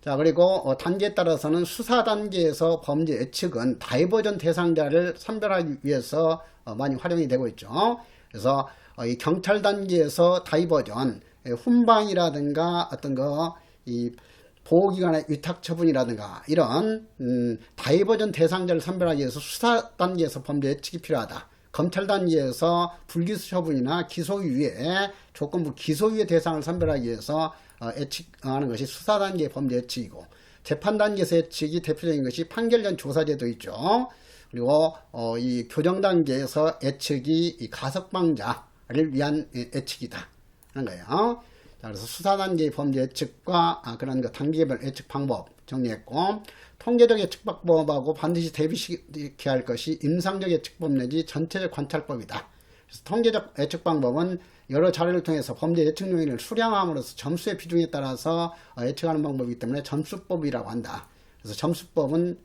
Speaker 1: 자, 그리고 단계에 따라서는 수사 단계에서 범죄 예측은 다이버전 대상자를 선별하기 위해서 많이 활용이 되고 있죠. 그래서 이 경찰 단계에서 다이버전, 훈방이라든가 어떤 이 보호기관의 위탁 처분이라든가 이런 다이버전 대상자를 선별하기 위해서 수사 단계에서 범죄 예측이 필요하다. 검찰 단계에서 불기소 처분이나 기소유예, 조건부 기소유예 대상을 선별하기 위해서 예측하는 것이 수사 단계의 범죄 예측이고, 재판 단계에서 예측이 대표적인 것이 판결 전 조사제도 있죠. 그리고 이 교정 단계에서 예측이 이 가석방자를 위한 예측이다 하는 거예요. 자, 그래서 수사 단계의 범죄 예측과 그런 단계별 예측 방법 정리했고, 통계적 예측 방법하고 반드시 대비시켜야 할 것이 임상적 예측법 내지 전체적 관찰법이다. 그래서 통계적 예측 방법은 여러 자료를 통해서 범죄 예측 요인을 수량함으로써 점수의 비중에 따라서 예측하는 방법이기 때문에 점수법이라고 한다. 그래서 점수법은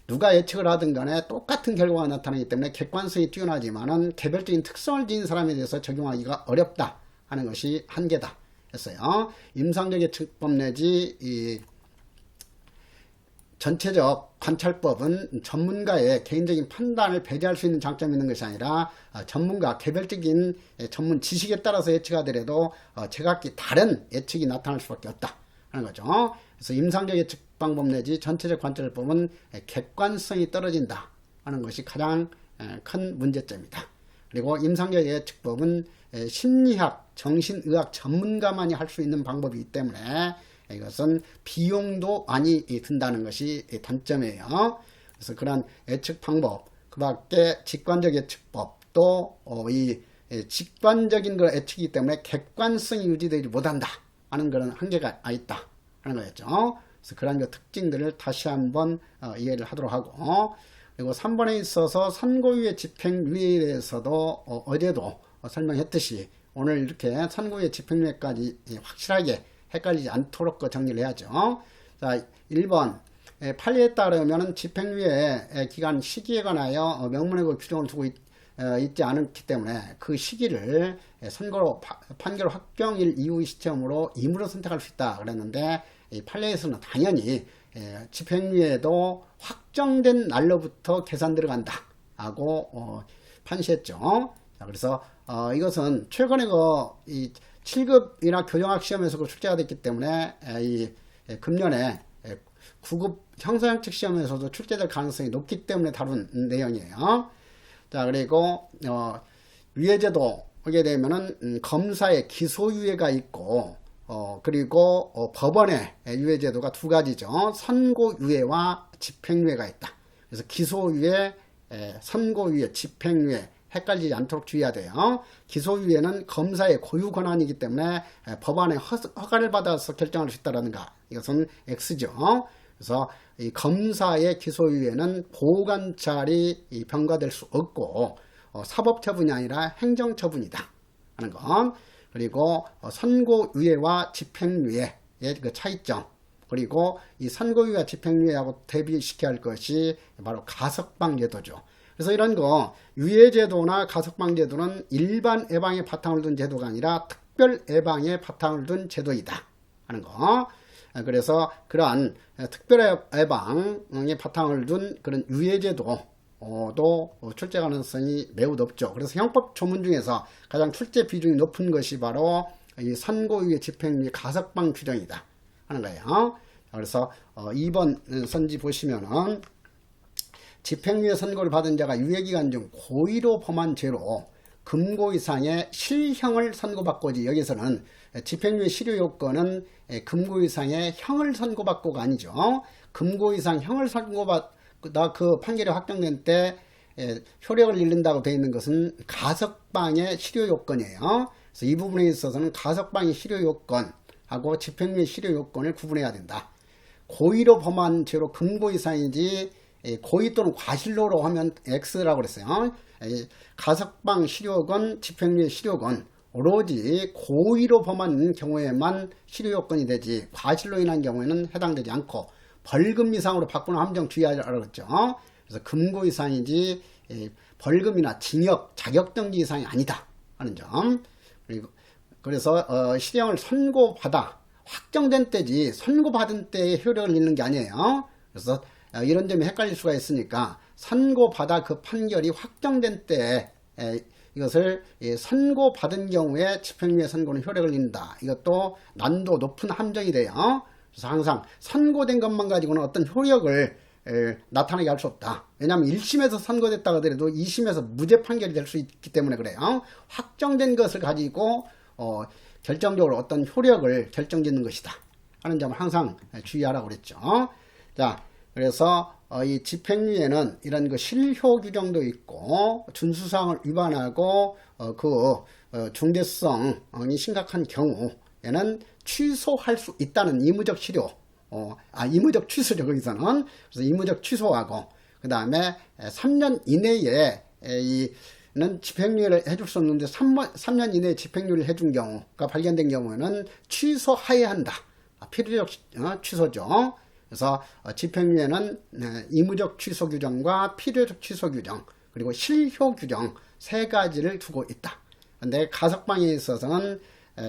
Speaker 1: 누가 예측을 하든 간에 똑같은 결과가 나타나기 때문에 객관성이 뛰어나지만은 개별적인 특성을 지닌 사람에 대해서 적용하기가 어렵다 하는 것이 한계다 했어요. 임상적 예측법 내지 이 전체적 관찰법은 전문가의 개인적인 판단을 배제할 수 있는 장점이 있는 것이 아니라 전문가 개별적인 전문 지식에 따라서 예측하더라도 제각기 다른 예측이 나타날 수밖에 없다 하는 거죠. 그래서 임상적 예측 방법 내지 전체적 관찰법은 객관성이 떨어진다 하는 것이 가장 큰 문제점이다. 그리고 임상적 예측법은 심리학, 정신의학 전문가만이 할 수 있는 방법이기 때문에 이것은 비용도 많이 든다는 것이 단점이에요. 그래서 그런 예측 방법, 그 밖에 직관적 예측법도 이 직관적인 그 예측이기 때문에 객관성이 유지되지 못한다 하는 그런 한계가 있다 하는 거였죠. 그래서 그런 그 특징들을 다시 한번 이해를 하도록 하고, 그리고 3번에 있어서 선고유예 집행유예에 대해서도 어제도 설명했듯이 오늘 이렇게 선고유예 집행유예까지 확실하게 헷갈리지 않도록 정리를 해야죠. 자, 1번 판례에 따르면 집행유예 기간 시기에 관하여 명문의 규정을 두고 있지 않기 때문에 그 시기를 선고 판결 확정일 이후의 시점으로 임으로 선택할 수 있다 그랬는데, 이 판례에서는 당연히 집행유예도 확정된 날로부터 계산 들어간다 하고 판시했죠. 자, 그래서 이것은 최근에 이 7급이나 교정학 시험에서 출제가 됐기 때문에 이 금년에 9급 형사형칙 시험에서도 출제될 가능성이 높기 때문에 다룬 내용이에요. 자, 그리고 유예제도 하게 되면은 검사의 기소유예가 있고, 그리고 법원의 유예제도가 두 가지죠. 선고유예와 집행유예가 있다. 그래서 기소유예, 선고유예, 집행유예 헷갈리지 않도록 주의해야 돼요. 기소유예는 검사의 고유 권한이기 때문에 법원의 허가를 받아서 결정할 수 있다라는가, 이것은 X죠. 그래서 이 검사의 기소유예는 보호관찰이 병가될 수 없고 사법처분이 아니라 행정처분이다 하는 것. 그리고 선고유예와 집행유예의 그 차이점, 그리고 이 선고유예와 집행유예하고 대비시켜야 할 것이 바로 가석방제도죠. 그래서 이런 거 유예제도나 가석방제도는 일반 예방의 바탕을 둔 제도가 아니라 특별 예방의 바탕을 둔 제도이다 하는 거. 그래서 그러한 특별 예방의 바탕을 둔 그런 유예제도도 출제 가능성이 매우 높죠. 그래서 형법 조문 중에서 가장 출제 비중이 높은 것이 바로 이 선고유예, 집행유예, 가석방 규정이다 하는 거예요. 그래서 2번 선지 보시면은 집행유예 선고를 받은 자가 유예기간 중 고의로 범한 죄로 금고 이상의 실형을 선고받고지, 여기서는 집행유예 실효 요건은 금고 이상의 형을 선고받고가 아니죠. 금고 이상 형을 선고받다 그 판결이 확정된 때 효력을 잃는다고 되어 있는 것은 가석방의 실효 요건이에요. 그래서 이 부분에 있어서는 가석방의 실효 요건하고 집행유예 실효 요건을 구분해야 된다. 고의로 범한 죄로 금고 이상이지 고의 또는 과실로로 하면 X라고 그랬어요. 가석방 실효건, 집행유예 실효건 오로지 고의로 범한 경우에만 실효요건이 되지, 과실로 인한 경우에는 해당되지 않고 벌금 이상으로 바꾸는 함정 주의하라고 했죠. 그래서 금고 이상이지 벌금이나 징역, 자격정지 이상이 아니다 하는 점. 그리고 그래서 실형을 선고받아 확정된 때지 선고받은 때에 효력을 잃는 게 아니에요. 그래서 이런 점이 헷갈릴 수가 있으니까 선고받아 그 판결이 확정된 때에 이것을 선고받은 경우에 집행유예 선고는 효력을 잃는다. 이것도 난도 높은 함정이 돼요. 그래서 항상 선고된 것만 가지고는 어떤 효력을 나타나게 할 수 없다. 왜냐하면 1심에서 선고됐다고 하더라도 2심에서 무죄 판결이 될 수 있기 때문에 그래요. 확정된 것을 가지고 결정적으로 어떤 효력을 결정짓는 것이다 하는 점을 항상 주의하라고 그랬죠. 자, 그래서 이 집행유예는 이런 그 실효 규정도 있고, 준수사항을 위반하고 중대성이 심각한 경우에는 취소할 수 있다는 의무적 실효, 의무적 취소죠 거기서는. 그래서 의무적 취소하고, 그 다음에 3년 이내에 는 집행유예를 해줄 수 없는데 3년 이내에 집행유예를 해준 경우가 발견된 경우에는 취소하여야 한다. 필요적 취소죠. 그래서 집행유예는 의무적 취소 규정과 필요적 취소 규정, 그리고 실효 규정 세 가지를 두고 있다. 그런데 가석방에 있어서는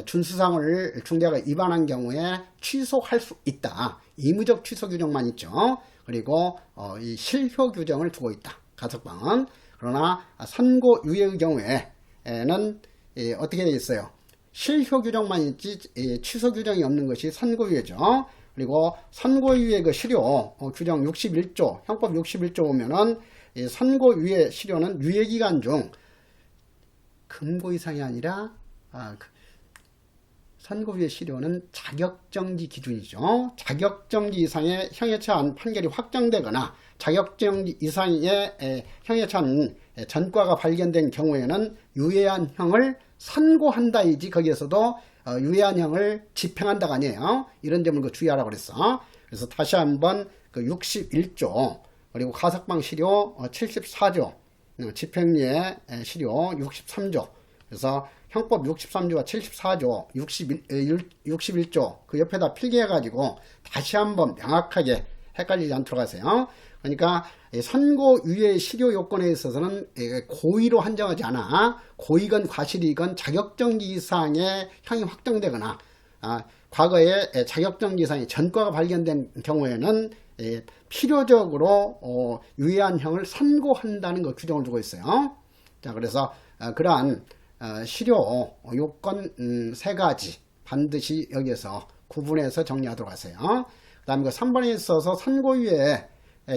Speaker 1: 준수사항을 중대하게 위반한 경우에 취소할 수 있다. 의무적 취소 규정만 있죠. 그리고 이 실효 규정을 두고 있다. 가석방은. 그러나 선고유예의 경우에는 어떻게 되어 있어요? 실효 규정만 있지 취소 규정이 없는 것이 선고유예죠. 그리고 선고유예 그 실효 규정 61조, 형법 61조 보면은 선고유예 실효는 유예기간 중 금고 이상이 아니라 선고유예 실효는 자격정지 기준이죠. 자격정지 이상의 형에 처한 판결이 확정되거나 자격정지 이상의 형에 처한 전과가 발견된 경우에는 유예한 형을 선고한다이지 거기에서도 유예한 형을 집행한다가 아니에요. 이런 점을 주의하라고 그랬어. 그래서 다시 한번 그 61조 그리고 가석방 실효 74조 집행유예 실효 63조 그래서 형법 63조와 74조 61조 그 옆에다 필기해 가지고 다시 한번 명확하게 헷갈리지 않도록 하세요. 그러니까 선고유예 실효 요건에 있어서는 고의로 한정하지 않아 고의건 과실이건 자격정지 이상의 형이 확정되거나 과거에 자격정지 이상의 전과가 발견된 경우에는 필요적으로 유예한 형을 선고한다는 거 규정을 두고 있어요. 자, 그래서 그러한 실효 요건 세 가지 반드시 여기에서 구분해서 정리하도록 하세요. 그 다음에 3번에 있어서 선고유예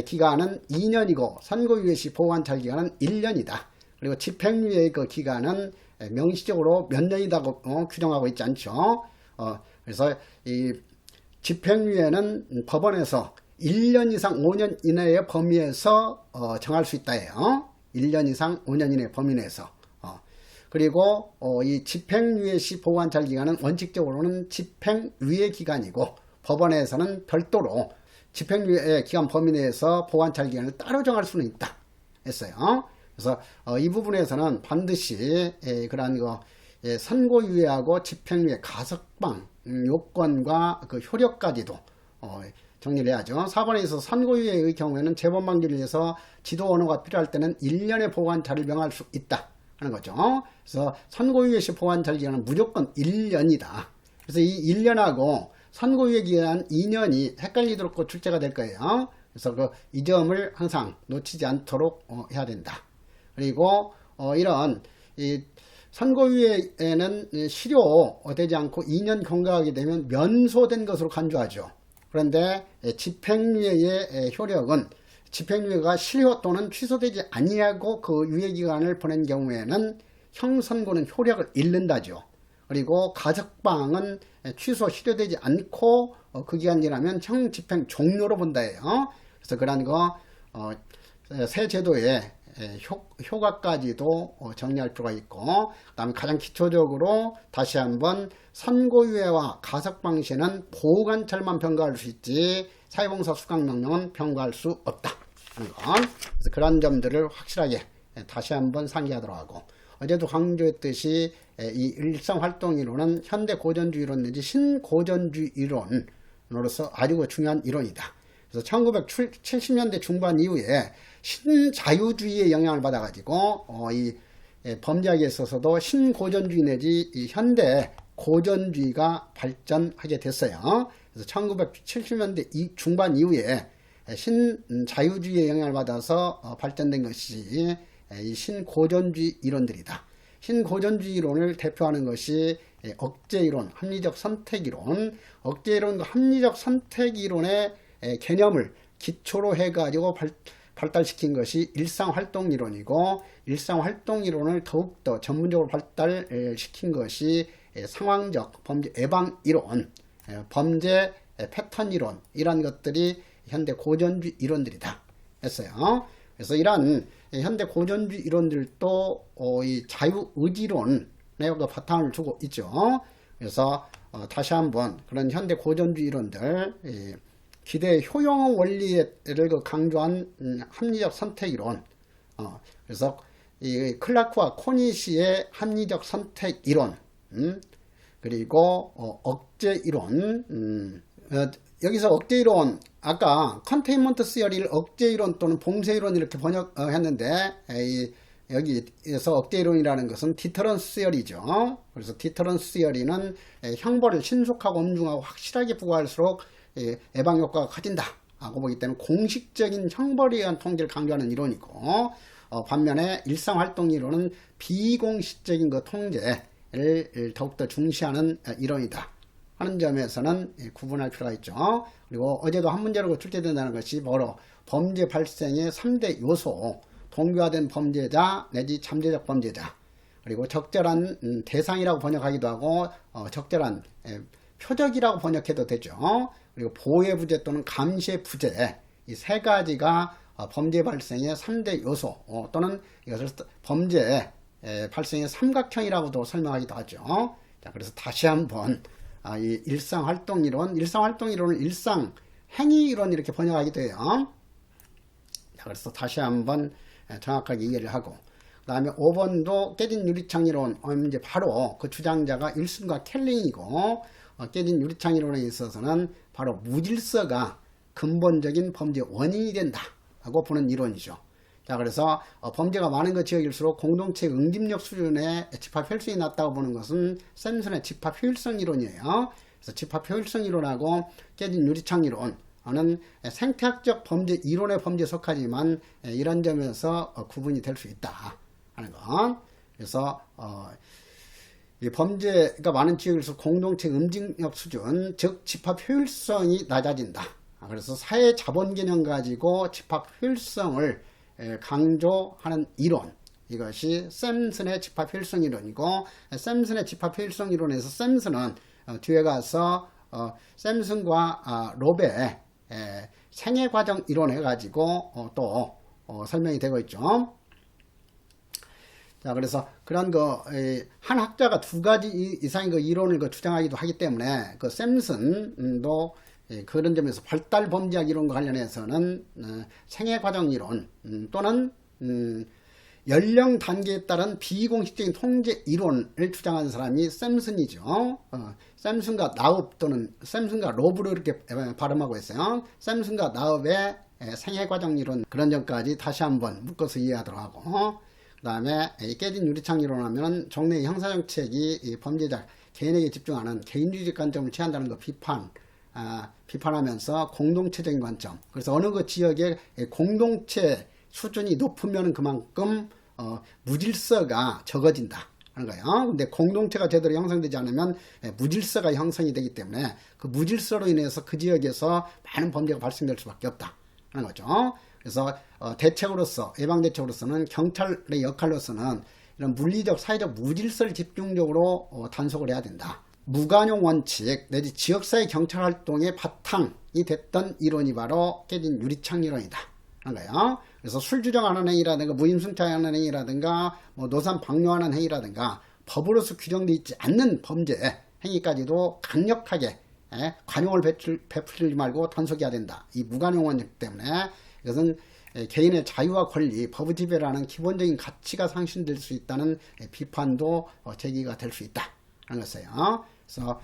Speaker 1: 기간은 2년이고 선고유예 시 보호관찰 기간은 1년이다. 그리고 집행유예의 그 기간은 명시적으로 몇 년이라고 규정하고 있지 않죠. 그래서 이 집행유예는 법원에서 1년 이상 5년 이내의 범위에서 정할 수 있다예요. 1년 이상 5년 이내 범위 내에서. 그리고 이 집행유예 시 보호관찰 기간은 원칙적으로는 집행유예 기간이고 법원에서는 별도로 집행유예 기간 범위 내에서 보호관찰 기간을 따로 정할 수는 있다 했어요. 그래서 이 부분에서는 반드시 그러한 선고유예하고 집행유예 가석방 요건과 그 효력까지도 정리를 해야죠. 4번에 있어서 선고유예의 경우에는 재범방지를 위해서 지도 언어가 필요할 때는 1년의 보호관찰을 명할 수 있다 하는 거죠. 그래서 선고유예 시 보호관찰 기간은 무조건 1년이다. 그래서 이 1년하고 선고유예 기간 2년이 헷갈리도록 출제가 될 거예요. 그래서 이 점을 항상 놓치지 않도록 해야 된다. 그리고 이런 선고유예에는 실효되지 않고 2년 경과하게 되면 면소된 것으로 간주하죠. 그런데 집행유예의 효력은 집행유예가 실효 또는 취소되지 아니하고 그 유예기간을 보낸 경우에는 형선고는 효력을 잃는다죠. 그리고 가석방은 취소 실효되지 않고 그 기간 지나면 형 집행 종료로 본다예요. 그래서 그러한 새 제도의 효과까지도 정리할 필요가 있고, 그 다음에 가장 기초적으로 다시 한번 선고유예와 가석방 시에는 보호관찰만 평가할 수 있지 사회봉사 수강명령은 평가할 수 없다 하는 것. 그래서 그런 점들을 확실하게 다시 한번 상기하도록 하고, 어제도 강조했듯이 이 일상활동이론은 현대 고전주의론 내지 신고전주의 이론으로서 아주 중요한 이론이다. 그래서 1970년대 중반 이후에 신자유주의의 영향을 받아가지고 이 범죄학에 있어서도 신고전주의 내지 이 현대 고전주의가 발전하게 됐어요. 그래서 1970년대 중반 이후에 신자유주의의 영향을 받아서 발전된 것이 이 신고전주의 이론들이다. 신고전주의 이론을 대표하는 것이 억제이론, 합리적 선택이론, 억제이론과 합리적 선택이론의 개념을 기초로 해가지고 발달시킨 것이 일상활동이론이고, 일상활동이론을 더욱더 전문적으로 발달시킨 것이 상황적 범죄 예방이론, 범죄 패턴이론, 이런 것들이 현대 고전주의 이론들이다 했어요. 그래서 이러한 현대 고전주의 이론들도 이 자유의지론에 바탕을 두고 있죠. 그래서 다시 한번 그런 현대 고전주의 이론들, 기대 효용 원리를 강조한 합리적 선택이론, 그래서 이 클라크와 코니시의 합리적 선택이론, 그리고 억제이론, 여기서 억제이론, 아까 컨테인먼트 시어리를 억제이론 또는 봉쇄이론 이렇게 번역했는데, 여기에서 억제이론이라는 것은 디터런스 시어리죠. 그래서 디터런스 시어리는 형벌을 신속하고 엄중하고 확실하게 부과할수록 예방효과가 커진다 하고 보기 때문에 공식적인 형벌에 의한 통제를 강조하는 이론이고, 반면에 일상활동이론은 비공식적인 그 통제를 더욱더 중시하는 이론이다 하는 점에서는 구분할 필요가 있죠. 그리고 어제도 한 문제로 출제된다는 것이 바로 범죄 발생의 3대 요소, 동기화된 범죄자 내지 잠재적 범죄자, 그리고 적절한 대상이라고 번역하기도 하고 적절한 표적이라고 번역해도 되죠. 그리고 보호의 부재 또는 감시의 부재, 이 세 가지가 범죄 발생의 3대 요소 또는 이것을 범죄 발생의 삼각형이라고도 설명하기도 하죠. 자, 그래서 다시 한번 이 일상활동이론을 일상행위이론 이렇게 번역하기도 해요. 자, 그래서 다시 한번 정확하게 이해를 하고, 그 다음에 5번도 깨진 유리창이론, 이제 바로 그 주장자가 일슨과 켈링이고, 깨진 유리창이론에 있어서는 바로 무질서가 근본적인 범죄 원인이 된다고 보는 이론이죠. 자, 그래서 범죄가 많은 것 지역일수록 공동체 응집력 수준의 집합 효율성이 낮다고 보는 것은 샘슨의 집합 효율성 이론이에요. 그래서 집합 효율성 이론하고 깨진 유리창 이론은 생태학적 범죄 이론의 범죄에 속하지만 이런 점에서 구분이 될 수 있다 하는 것. 그래서 이 범죄가 많은 지역일수록 공동체 응집력 수준, 즉 집합 효율성이 낮아진다. 그래서 사회 자본 개념 가지고 집합 효율성을 강조하는 이론, 이것이 샘슨의 집합 효율성 이론이고, 샘슨의 집합 효율성 이론에서 샘슨은 뒤에 가서 샘슨과 롭의 생애 과정 이론해 가지고 또 설명이 되고 있죠. 자, 그래서 그런 한 학자가 두 가지 이상의 이론을 주장하기도 하기 때문에 샘슨도 그런 점에서 발달 범죄학 이론과 관련해서는 생애 과정 이론 또는 연령 단계에 따른 비공식적인 통제 이론을 주장하는 사람이 샘슨이죠. 샘슨과 나읍 또는 샘슨과 로브를 이렇게 발음하고 있어요. 샘슨과 나읍의 생애 과정 이론, 그런 점까지 다시 한번 묶어서 이해하도록 하고, 그 다음에 깨진 유리창 이론하면 종래의 형사정책이 범죄자 개인에게 집중하는 개인주의적 관점을 취한다는 거 비판하면서 공동체적인 관점, 그래서 어느 그 지역의 공동체 수준이 높으면 그만큼 무질서가 적어진다 하는 거예요. 근데 공동체가 제대로 형성되지 않으면 무질서가 형성이 되기 때문에 그 무질서로 인해서 그 지역에서 많은 범죄가 발생될 수밖에 없다 하는 거죠. 그래서 대책으로서, 예방대책으로서는 경찰의 역할로서는 이런 물리적, 사회적 무질서를 집중적으로 단속을 해야 된다. 무관용 원칙 내지 지역사회 경찰 활동의 바탕이 됐던 이론이 바로 깨진 유리창 이론이다 하는 거예요. 그래서 술 주정하는 행위라든가 무임승차하는 행위라든가 노산 방뇨하는 행위라든가 법으로서 규정되어 있지 않는 범죄 행위까지도 강력하게 관용을 베풀지 말고 단속해야 된다. 이 무관용 원칙 때문에 이것은 개인의 자유와 권리, 법의 지배라는 기본적인 가치가 상실될 수 있다는 비판도 제기가 될 수 있다 하는 것이에요. 그래서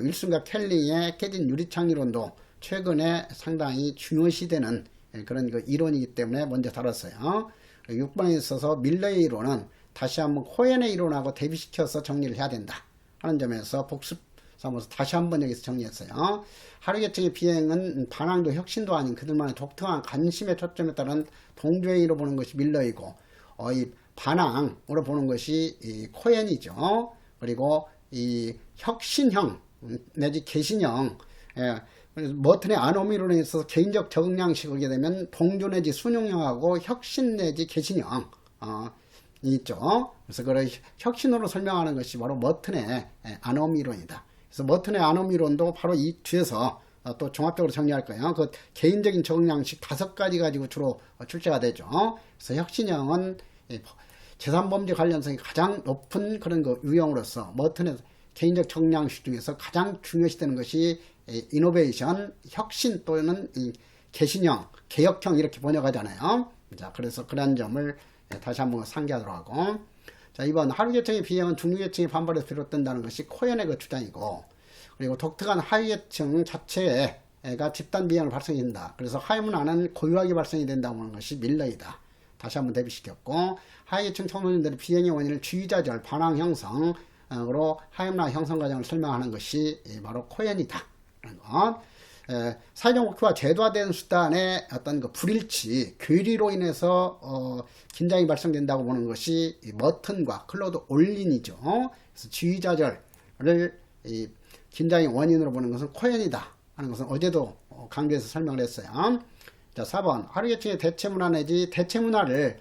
Speaker 1: 윌슨과 켈링의 깨진 유리창 이론도 최근에 상당히 중요시되는 그런 이론이기 때문에 먼저 다뤘어요. 6번에 있어서 밀러의 이론은 다시 한번 코엔의 이론하고 대비시켜서 정리를 해야 된다 하는 점에서 복습 삼아서 다시 한번 여기서 정리했어요. 하루계층의 비행은 반항도 혁신도 아닌 그들만의 독특한 관심의 초점에 따른 동조행위로 보는 것이 밀러이고, 이 반항으로 보는 것이 이 코엔이죠. 그리고 이 혁신형 내지 개신형, 머튼의 아노미론에 있어서 개인적 적응량식을 하게 되면 동조 내지 순용형하고 혁신 내지 개신형 있죠. 그래서 그걸 혁신으로 설명하는 것이 바로 머튼의 아노미론이다. 그래서 머튼의 아노미론도 바로 이 뒤에서 또 종합적으로 정리할 거예요. 그 개인적인 적응량식 5가지 가지고 주로 출제가 되죠. 그래서 혁신형은 재산범죄 관련성이 가장 높은 그런 유형으로서 머튼의 개인적 적응량식 중에서 가장 중요시되는 것이 이노베이션, 혁신 또는 개신형, 개혁형 이렇게 번역하잖아요. 자, 그래서 그런 점을 다시 한번 상기하도록 하고, 자, 이번 하류계층의 비행은 중류계층의 반발에서 비롯된다는 것이 코엔의 주장이고, 그리고 독특한 하위계층 자체가 집단 비행을 발생한다. 그래서 하위문화는 고유하게 발생이 된다고 하는 것이 밀러이다. 다시 한번 대비시켰고, 하위계층 청소년들의 비행의 원인을 주의자절, 반항 형성으로 하위문화 형성 과정을 설명하는 것이 바로 코엔이다. 사회적 목표와 제도화된 수단의 어떤 불일치, 괴리로 인해서 긴장이 발생된다고 보는 것이 머튼과 클로드 올린이죠. 그래서 주의자절을 긴장의 원인으로 보는 것은 코엔이다 하는 것은 어제도 강조해서 설명을 했어요. 자, 4번 하루계층의 대체문화 내지 대체문화를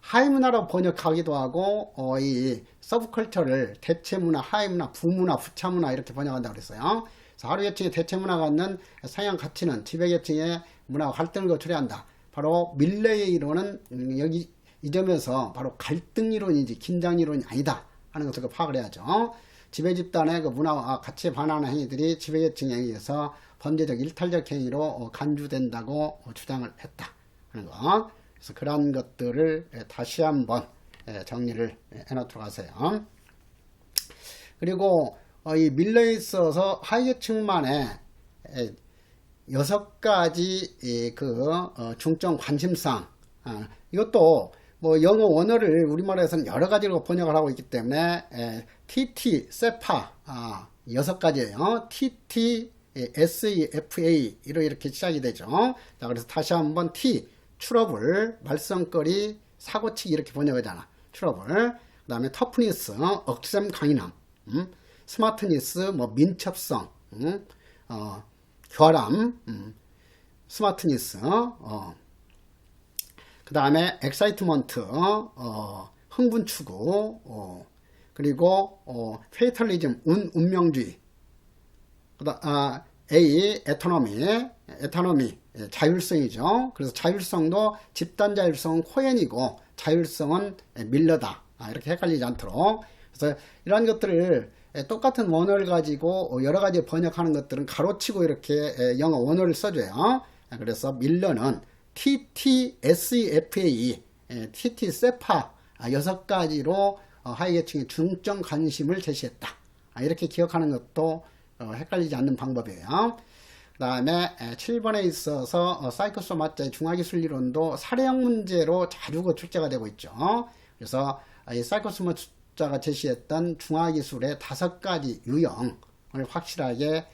Speaker 1: 하위문화로 번역하기도 하고 이 서브컬처를 대체문화, 하위문화, 부문화, 부차문화 이렇게 번역한다고 그랬어요. 하루계층의 대체문화가 갖는 상향 가치는 지배계층의 문화와 갈등을 거쳐야 바로 밀러의 이론은 여기 이 점에서 바로 갈등 이론이지 긴장 이론이 아니다 하는 것을 파악을 해야죠. 지배집단의 문화와 가치에 반하는 행위들이 지배계층에 의해서 범죄적 일탈적 행위로 간주된다고 주장을 했다 하는 것. 그래서 그러한 것들을 다시 한번 정리를 해놓도록 하세요. 그리고 이 밀러에 있어서 하위계층만의 6가지 중점 관심사. 이것도 뭐 영어 원어를 우리말에서는 여러 가지로 번역을 하고 있기 때문에 TT, 세파 6가지예요. TT, SEFA 이렇게 시작이 되죠. 자, 그래서 다시 한번 T, 트러블, 말썽거리, 사고치기 이렇게 번역하잖아. 트러블. 그 다음에 터프니스, 억셈 강인함. 스마트니스, 뭐 민첩성, 결함, 스마트니스, 그 다음에 엑사이트먼트, 흥분 추구, 그리고 페이탈리즘, 운명주의. A, 에토노미, 자율성이죠. 그래서 자율성도 집단 자율성은 코엔이고 자율성은 밀러다. 이렇게 헷갈리지 않도록. 그래서 이런 것들을 똑같은 원어를 가지고 여러 가지 번역하는 것들은 가로치고 이렇게 영어 원어를 써줘요. 그래서 밀러는 TTSEFA, TT-세파 6가지로 하위계층의 중점 관심을 제시했다. 이렇게 기억하는 것도 헷갈리지 않는 방법이에요. 그 다음에 7번에 있어서 사이코소마자의 중화기술이론도 사례형 문제로 자주 출제가 되고 있죠. 그래서 이 사이코소마자가 제시했던 중화기술의 5가지 유형을 확실하게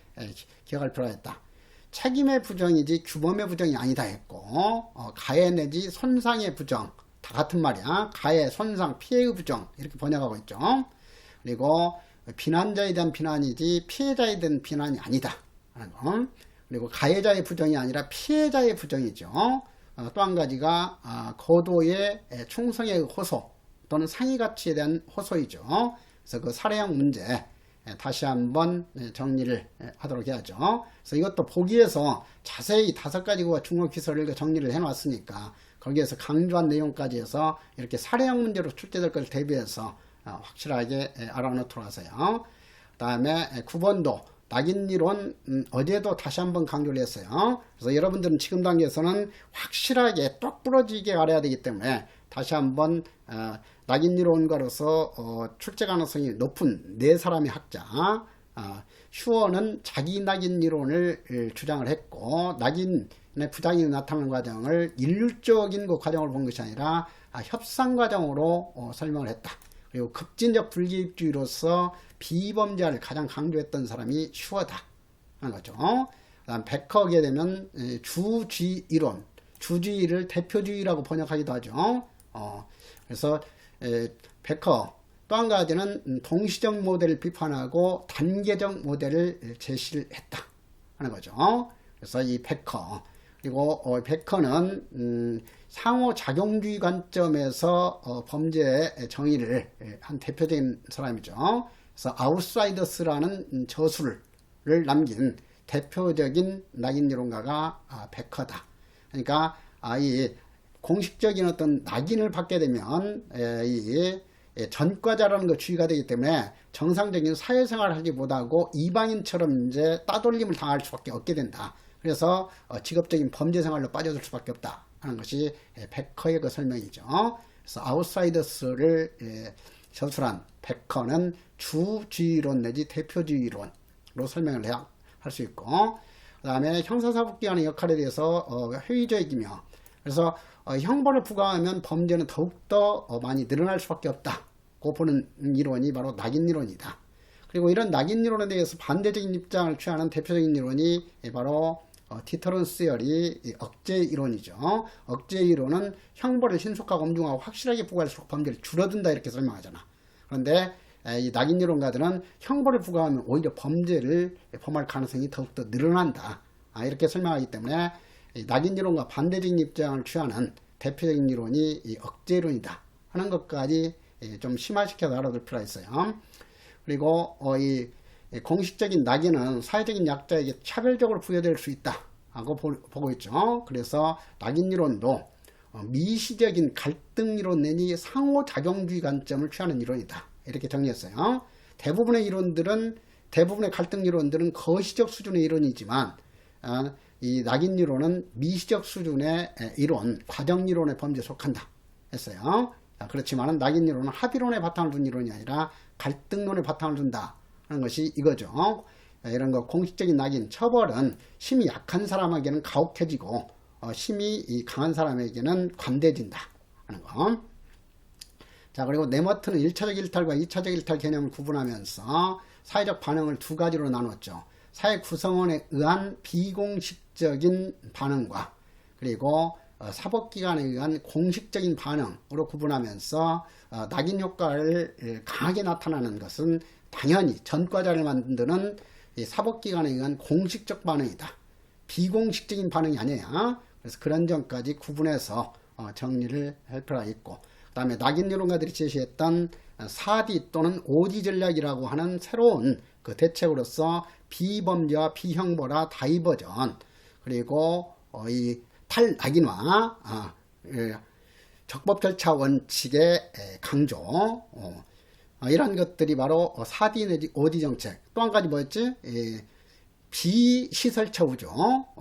Speaker 1: 기억할 필요가 있다. 책임의 부정이지 규범의 부정이 아니다 했고, 가해 내지 손상의 부정, 다 같은 말이야. 가해, 손상, 피해의 부정 이렇게 번역하고 있죠. 그리고 비난자에 대한 비난이지 피해자에 대한 비난이 아니다. 그리고 가해자의 부정이 아니라 피해자의 부정이죠. 또 한 가지가 거도의 충성의 호소 또는 상위가치에 대한 호소이죠. 그래서 그 사례형 문제 다시 한번 정리를 하도록 해야죠. 그래서 이것도 보기에서 자세히 5가지 중국기술을 정리를 해놨으니까 거기에서 강조한 내용까지 해서 이렇게 사례형 문제로 출제될 것을 대비해서 확실하게 알아놓도록 하세요. 그 다음에 9번도 낙인이론 어제도 다시 한번 강조를 했어요. 그래서 여러분들은 지금 단계에서는 확실하게 똑 부러지게 알아야 되기 때문에 다시 한번 낙인이론가로서 출제 가능성이 높은 4사람의 학자, 슈어는 자기 낙인이론을 주장을 했고 낙인의 부작용이 나타나는 과정을 일률적인 그 과정을 본 것이 아니라 협상 과정으로 설명을 했다. 그리고 급진적 불기입주의로서 비범죄를 가장 강조했던 사람이 슈어다 하는 거죠. 그 다음 베커게 되면 주주의론, 주주의를 대표주의라고 번역하기도 하죠. 그래서 베커 또 한 가지는 동시적 모델을 비판하고 단계적 모델을 제시를 했다 하는 거죠. 그래서 이 베커 그리고 베커는 상호작용주의 관점에서 범죄의 정의를 한 대표적인 사람이죠. 그래서 아웃사이더스라는 저술을 남긴 대표적인 낙인이론가가 베커다. 그러니까 이 공식적인 어떤 낙인을 받게 되면 이 전과자라는 거 주의가 되기 때문에 정상적인 사회생활을 하지 못하고 이방인처럼 이제 따돌림을 당할 수밖에 없게 된다. 그래서 직업적인 범죄 생활로 빠져들 수밖에 없다 하는 것이 베커의 그 설명이죠. 그래서 아웃사이더스를 저술한 베커는 주주의론 내지 대표주의론으로 설명을 해야 할 수 있고, 그 다음에 형사사법기관의 역할에 대해서 회의적이며, 그래서 형벌을 부과하면 범죄는 더욱더 많이 늘어날 수밖에 없다고 보는 이론이 바로 낙인이론이다. 그리고 이런 낙인이론에 대해서 반대적인 입장을 취하는 대표적인 이론이 바로 디터런스 시어리, 억제 이론이죠. 억제 이론은 형벌을 신속하고 엄중하고 확실하게 부과할수록 범죄를 줄어든다 이렇게 설명하잖아. 그런데 이 낙인 이론가들은 형벌을 부과하면 오히려 범죄를 범할 가능성이 더욱더 늘어난다. 이렇게 설명하기 때문에 낙인 이론과 반대적인 입장을 취하는 대표적인 이론이 이 억제 이론이다 하는 것까지 좀 심화시켜서 알아둘 필요가 있어요. 그리고 이 공식적인 낙인은 사회적인 약자에게 차별적으로 부여될 수 있다 하고 보고 있죠. 그래서 낙인 이론도 미시적인 갈등 이론 내지 상호작용주의 관점을 취하는 이론이다 이렇게 정리했어요. 대부분의 갈등 이론들은 거시적 수준의 이론이지만 이 낙인 이론은 미시적 수준의 이론, 과정 이론의 범죄에 속한다 했어요. 그렇지만 낙인 이론은 합의론에 바탕을 둔 이론이 아니라 갈등론에 바탕을 둔다 하는 것이 이거죠. 이런 거 공식적인 낙인, 처벌은 힘이 약한 사람에게는 가혹해지고 힘이 강한 사람에게는 관대해진다 하는 거. 자, 그리고 네머트는 1차적 일탈과 2차적 일탈 개념을 구분하면서 사회적 반응을 두 가지로 나눴죠. 사회 구성원에 의한 비공식적인 반응과 그리고 사법기관에 의한 공식적인 반응으로 구분하면서 낙인 효과를 강하게 나타나는 것은 당연히 전과자를 만드는 사법기관에 의한 공식적 반응이다. 비공식적인 반응이 아니야. 그래서 그런 점까지 구분해서 정리를 할 필요가 있고, 그 다음에 낙인 이론가들이 제시했던 4D 또는 5D 전략이라고 하는 새로운 그 대책으로서 비범죄와 비형벌화 다이버전, 그리고 이 탈낙인화, 적법 절차 원칙의 강조, 이런 것들이 바로 4D 내지 5D 정책. 또 한 가지 뭐였지? 비시설 처우죠.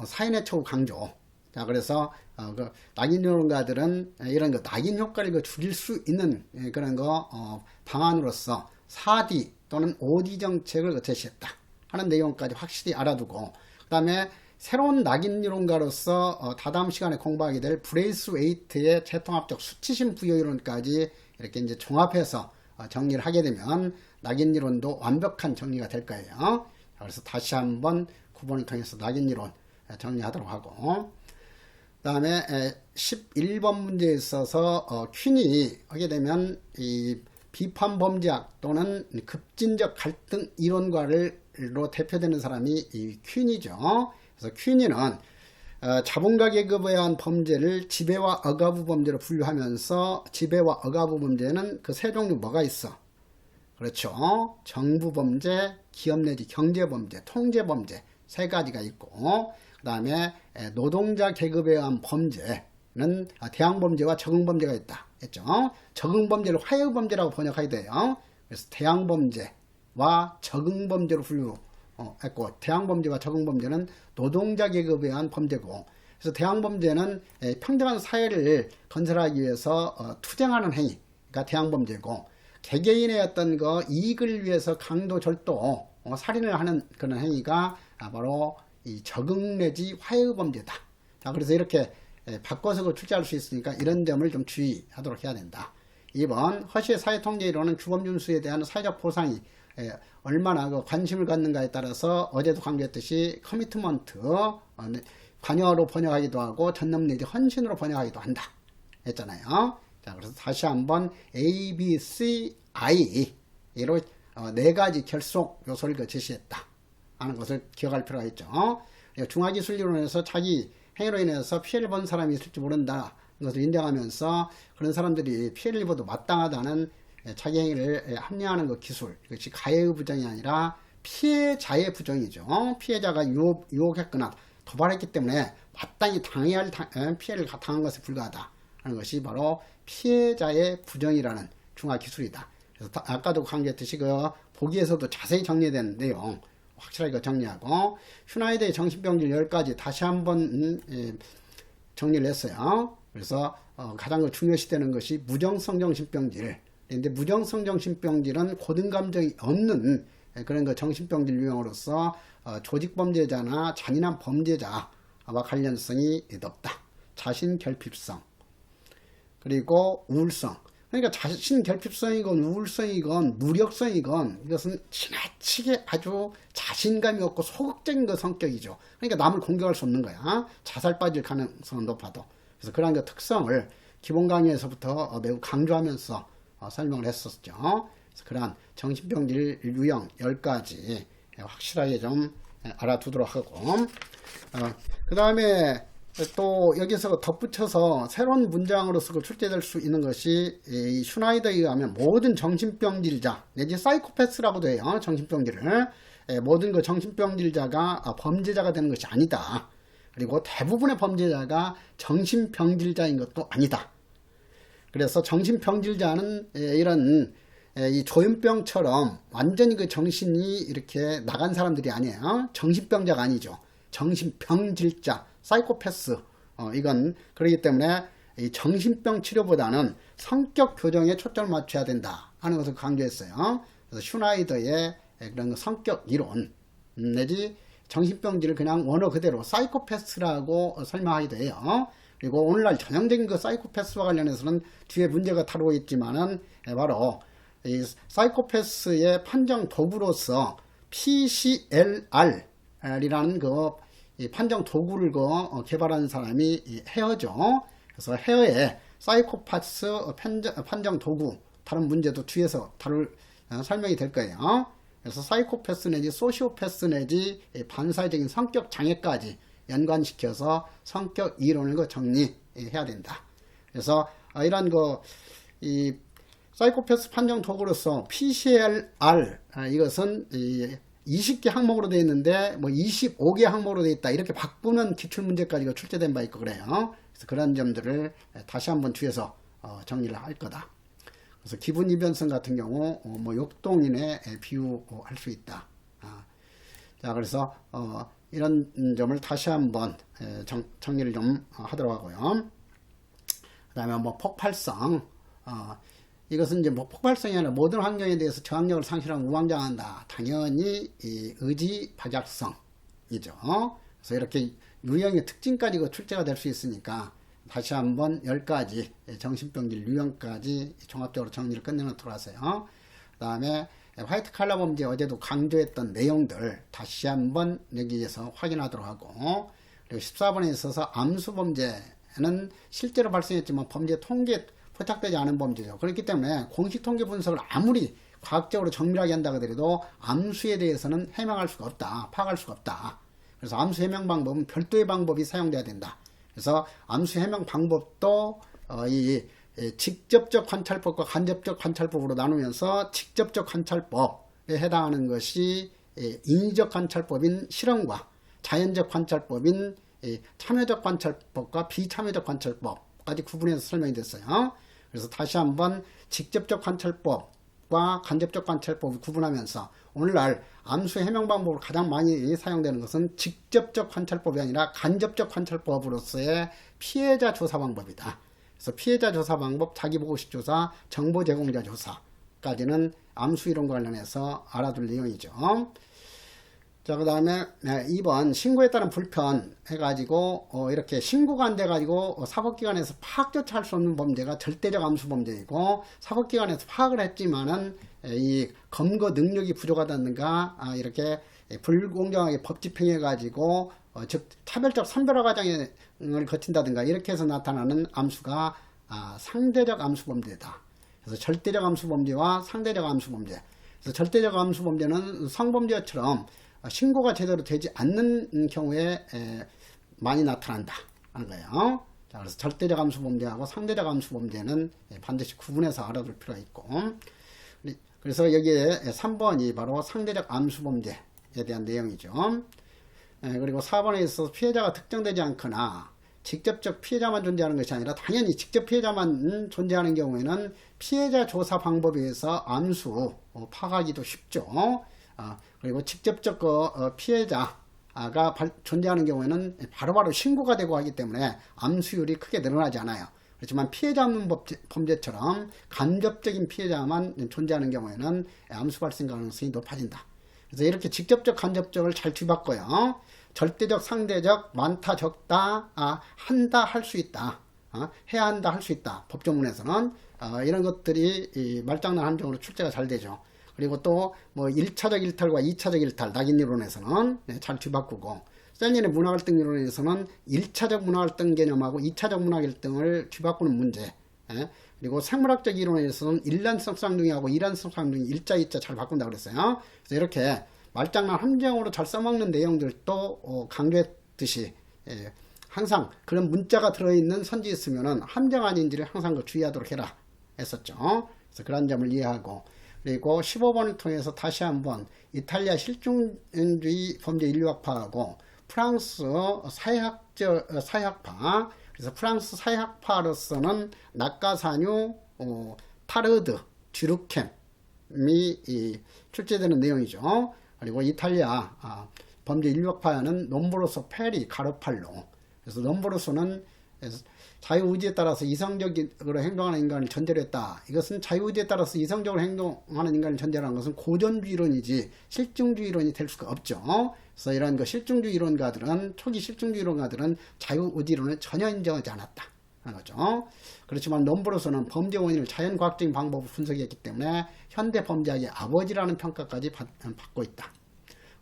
Speaker 1: 사인의 처우 강조. 자, 그래서 그 낙인 이론가들은 이런 거 낙인 효과를 줄일 수 있는 그런 거 방안으로서 4D 또는 5D 정책을 제시했다 하는 내용까지 확실히 알아두고, 그 다음에 새로운 낙인 이론가로서 다다음 시간에 공부하게 될 브레이스웨이트의 재통합적 수치심 부여 이론까지 이렇게 이제 종합해서 정리를 하게 되면 낙인 이론도 완벽한 정리가 될 거예요. 그래서 다시 한번 구분을 통해서 낙인 이론 정리하도록 하고, 그 다음에 11번 문제에 있어서 퀸이 하게 되면 이 비판범죄학 또는 급진적 갈등 이론가로 대표되는 사람이 이 퀸이죠. 그래서 퀸이는 자본가 계급에 의한 범죄를 지배와 억압부 범죄로 분류하면서, 지배와 억압부 범죄는 그 세 종류 뭐가 있어? 그렇죠. 정부 범죄, 기업 내지 경제 범죄, 통제 범죄 세 가지가 있고, 그 다음에 노동자 계급에 의한 범죄는 대항범죄와 적응범죄가 있다 했죠. 적응범죄를 화해범죄라고 번역하게 돼요. 그래서 대항범죄와 적응범죄로 분류했고, 대항범죄와 적응범죄는 노동자 계급에 의한 범죄고, 그래서 대항범죄는 평등한 사회를 건설하기 위해서 투쟁하는 행위가 대항범죄고, 개개인의 어떤 이익을 위해서 강도 절도 살인을 하는 그런 행위가 바로 이 적응 내지 화해의 범죄다. 자, 그래서 이렇게 바꿔서 출제할 수 있으니까 이런 점을 좀 주의하도록 해야 된다. 2번 허시의 사회통제 이론은 규범준수에 대한 사회적 보상이 얼마나 관심을 갖는가에 따라서 어제도 강조했듯이 커미트먼트, 관여로 번역하기도 하고 전념 내지 헌신으로 번역하기도 한다 했잖아요. 자, 그래서 다시 한번 A, B, C, I로 네 가지 결속 요소를 제시했다 하는 것을 기억할 필요가 있죠. 중화기술이론에서 자기 행위로 인해서 피해를 본 사람이 있을지 모른다 것을 인정하면서 그런 사람들이 피해를 입어도 마땅하다는 자기 행위를 합리화하는 그 기술, 이것이 가해의 부정이 아니라 피해자의 부정이죠. 피해자가 유혹했거나 도발했기 때문에 마땅히 당해야 할 피해를 당한 것에 불과하다 하는 것이 바로 피해자의 부정이라는 중화기술이다. 그래서 아까도 강조했듯이 그 보기에서도 자세히 정리된 내용 확실하게 정리하고, 슈나이더의 정신병질 10가지 다시 한번 정리를 했어요. 그래서 가장 중요시되는 것이 무정성 정신병질. 근데 무정성 정신병질은 고등감정이 없는 그런 정신병질 유형으로서 조직범죄자나 잔인한 범죄자와 관련성이 높다. 자신결핍성, 그리고 우울성. 그러니까 자신결핍성이건 우울성이건 무력성이건 이것은 지나치게 아주 자신감이 없고 소극적인 그 성격이죠. 그러니까 남을 공격할 수 없는 거야. 자살 빠질 가능성은 높아도. 그래서 그러한 그 특성을 기본 강의에서부터 매우 강조하면서 설명을 했었죠. 그래서 그러한 정신병질 유형 10가지 확실하게 좀 알아두도록 하고, 그 다음에 또 여기서 덧붙여서 새로운 문장으로서 출제될 수 있는 것이 이 슈나이더에 의하면 모든 정신병질자 내지 사이코패스라고도 해요. 정신병질을 모든 그 정신병질자가 범죄자가 되는 것이 아니다. 그리고 대부분의 범죄자가 정신병질자인 것도 아니다. 그래서 정신병질자는 이런 이 조현병처럼 완전히 그 정신이 이렇게 나간 사람들이 아니에요. 정신병자가 아니죠. 정신병질자, 사이코패스, 이건 그렇기 때문에 이 정신병 치료보다는 성격 교정에 초점을 맞춰야 된다 하는 것을 강조했어요. 그래서 슈나이더의 그런 성격 이론, 내지 정신병지를 그냥 원어 그대로 사이코패스라고 설명하기도 해요. 그리고 오늘날 전형적인 그 사이코패스와 관련해서는 뒤에 문제가 다루고 있지만은 바로 이 사이코패스의 판정 도구로서 PCLR이라는 그 판정 도구를 개발한 사람이 헤어죠. 그래서 헤어의 사이코패스 판정 도구 다른 문제도 뒤에서 설명이 될 거예요. 그래서 사이코패스 내지 소시오패스 내지 반사회적인 성격 장애까지 연관시켜서 성격 이론을 정리해야 된다. 그래서 이런 이 사이코패스 판정 도구로서 PCLR 이것은 20개 항목으로 되어 있는데 뭐 25개 항목으로 되어 있다 이렇게 바꾸는 기출문제까지 출제된 바 있고 그래요. 그래서 그런 점들을 다시 한번 뒤에서 정리를 할 거다. 그래서 기분이변성 같은 경우 뭐 욕동인에 비유할 수 있다. 자, 그래서 이런 점을 다시 한번 정리를 좀 하도록 하고요. 그 다음에 뭐 폭발성 이것은 이제 뭐 폭발성이 아니라 모든 환경에 대해서 저항력을 상실하고 우왕좌왕한다. 당연히 이 의지 박약성이죠. 그래서 이렇게 유형의 특징까지 출제가 될 수 있으니까 다시 한번 10가지 정신병질 유형까지 종합적으로 정리를 끝내놓도록 하세요. 그 다음에 화이트 칼라 범죄 어제도 강조했던 내용들 다시 한번 여기에서 확인하도록 하고, 그리고 14번에 있어서 암수 범죄는 실제로 발생했지만 범죄 통계에 포착되지 않은 범죄죠. 그렇기 때문에 공식 통계 분석을 아무리 과학적으로 정밀하게 한다 하더라도 암수에 대해서는 해명할 수가 없다. 파악할 수가 없다. 그래서 암수 해명 방법은 별도의 방법이 사용돼야 된다. 그래서 암수 해명 방법도 이 직접적 관찰법과 간접적 관찰법으로 나누면서 직접적 관찰법에 해당하는 것이 인위적 관찰법인 실험과 자연적 관찰법인 참여적 관찰법과 비참여적 관찰법까지 구분해서 설명이 됐어요. 그래서 다시 한번 직접적 관찰법과 간접적 관찰법을 구분하면서 오늘날 암수 해명 방법으로 가장 많이 사용되는 것은 직접적 관찰법이 아니라 간접적 관찰법으로서의 피해자 조사 방법이다. 그래서 피해자 조사 방법, 자기보고식 조사, 정보 제공자 조사까지는 암수 이론과 관련해서 알아둘 내용이죠. 자, 그 다음에 2번 신고에 따른 불편 해가지고 이렇게 신고가 안 돼가지고 사법기관에서 파악조차 할 수 없는 범죄가 절대적 암수 범죄이고, 사법기관에서 파악을 했지만은 이 검거 능력이 부족하다든가 이렇게 불공정하게 법 집행해가지고 즉 차별적 선별화 과정을 거친다든가 이렇게 해서 나타나는 암수가 상대적 암수 범죄다. 그래서 절대적 암수 범죄와 상대적 암수 범죄. 그래서 절대적 암수 범죄는 성범죄처럼 신고가 제대로 되지 않는 경우에 많이 나타난다 하는 거예요. 자, 그래서 절대적 암수 범죄하고 상대적 암수 범죄는 반드시 구분해서 알아둘 필요가 있고, 그래서 여기에 3번이 바로 상대적 암수 범죄에 대한 내용이죠. 그리고 4번에 있어서 피해자가 특정되지 않거나 직접적 피해자만 존재하는 것이 아니라 당연히 직접 피해자만 존재하는 경우에는 피해자 조사 방법에 의해서 암수 파악하기도 쉽죠. 그리고 직접적 피해자가 존재하는 경우에는 바로바로 신고가 되고 하기 때문에 암수율이 크게 늘어나지 않아요. 그렇지만 피해자 없는 범죄처럼 간접적인 피해자만 존재하는 경우에는 암수 발생 가능성이 높아진다. 그래서 이렇게 직접적 간접적을 잘 뒤바꿔요. 절대적 상대적 많다 적다 한다 할 수 있다 해야 한다 할 수 있다. 법조문에서는 이런 것들이 말장난 함정으로 출제가 잘 되죠. 그리고 또 뭐 1차적 일탈과 2차적 일탈 낙인이론에서는 잘 뒤바꾸고, 셀린의 문화갈등 이론에서는 1차적 문화갈등 개념하고 2차적 문화갈등을 뒤바꾸는 문제, 그리고 생물학적 이론에서는 일란성 쌍둥이하고 이란성 쌍둥이 1자 2자 잘 바꾼다고 그랬어요. 그래서 이렇게 말장난 함정으로 잘 써먹는 내용들도 강조했듯이 항상 그런 문자가 들어있는 선지 있으면은 함정 아닌지를 항상 주의하도록 해라 했었죠. 그래서 그런 점을 이해하고, 그리고 15번을 통해서 다시 한번 이탈리아 실종주의 범죄 인류학파하고 프랑스 사회학파, 그래서 프랑스 사회학파로서는 낙가사뉴, 타르드, 듀르켐이 출제되는 내용이죠. 그리고 이탈리아 범죄 인류학파는 롬보로소, 페리, 가로팔로. 그래서 롬보로소는 자유의지에 따라서 이성적으로 행동하는 인간을 전제로 했다. 이것은 자유의지에 따라서 이성적으로 행동하는 인간을 전제라는 것은 고전주의론이지 실증주의론이 될 수가 없죠. 그래서 이런 실증주의 이론가들은, 초기 실증주의 이론가들은 자유의지론을 전혀 인정하지 않았다 하는 거죠. 그렇지만 놈브로서는 범죄 원인을 자연과학적인 방법으로 분석했기 때문에 현대 범죄학의 아버지라는 평가까지 받고 있다.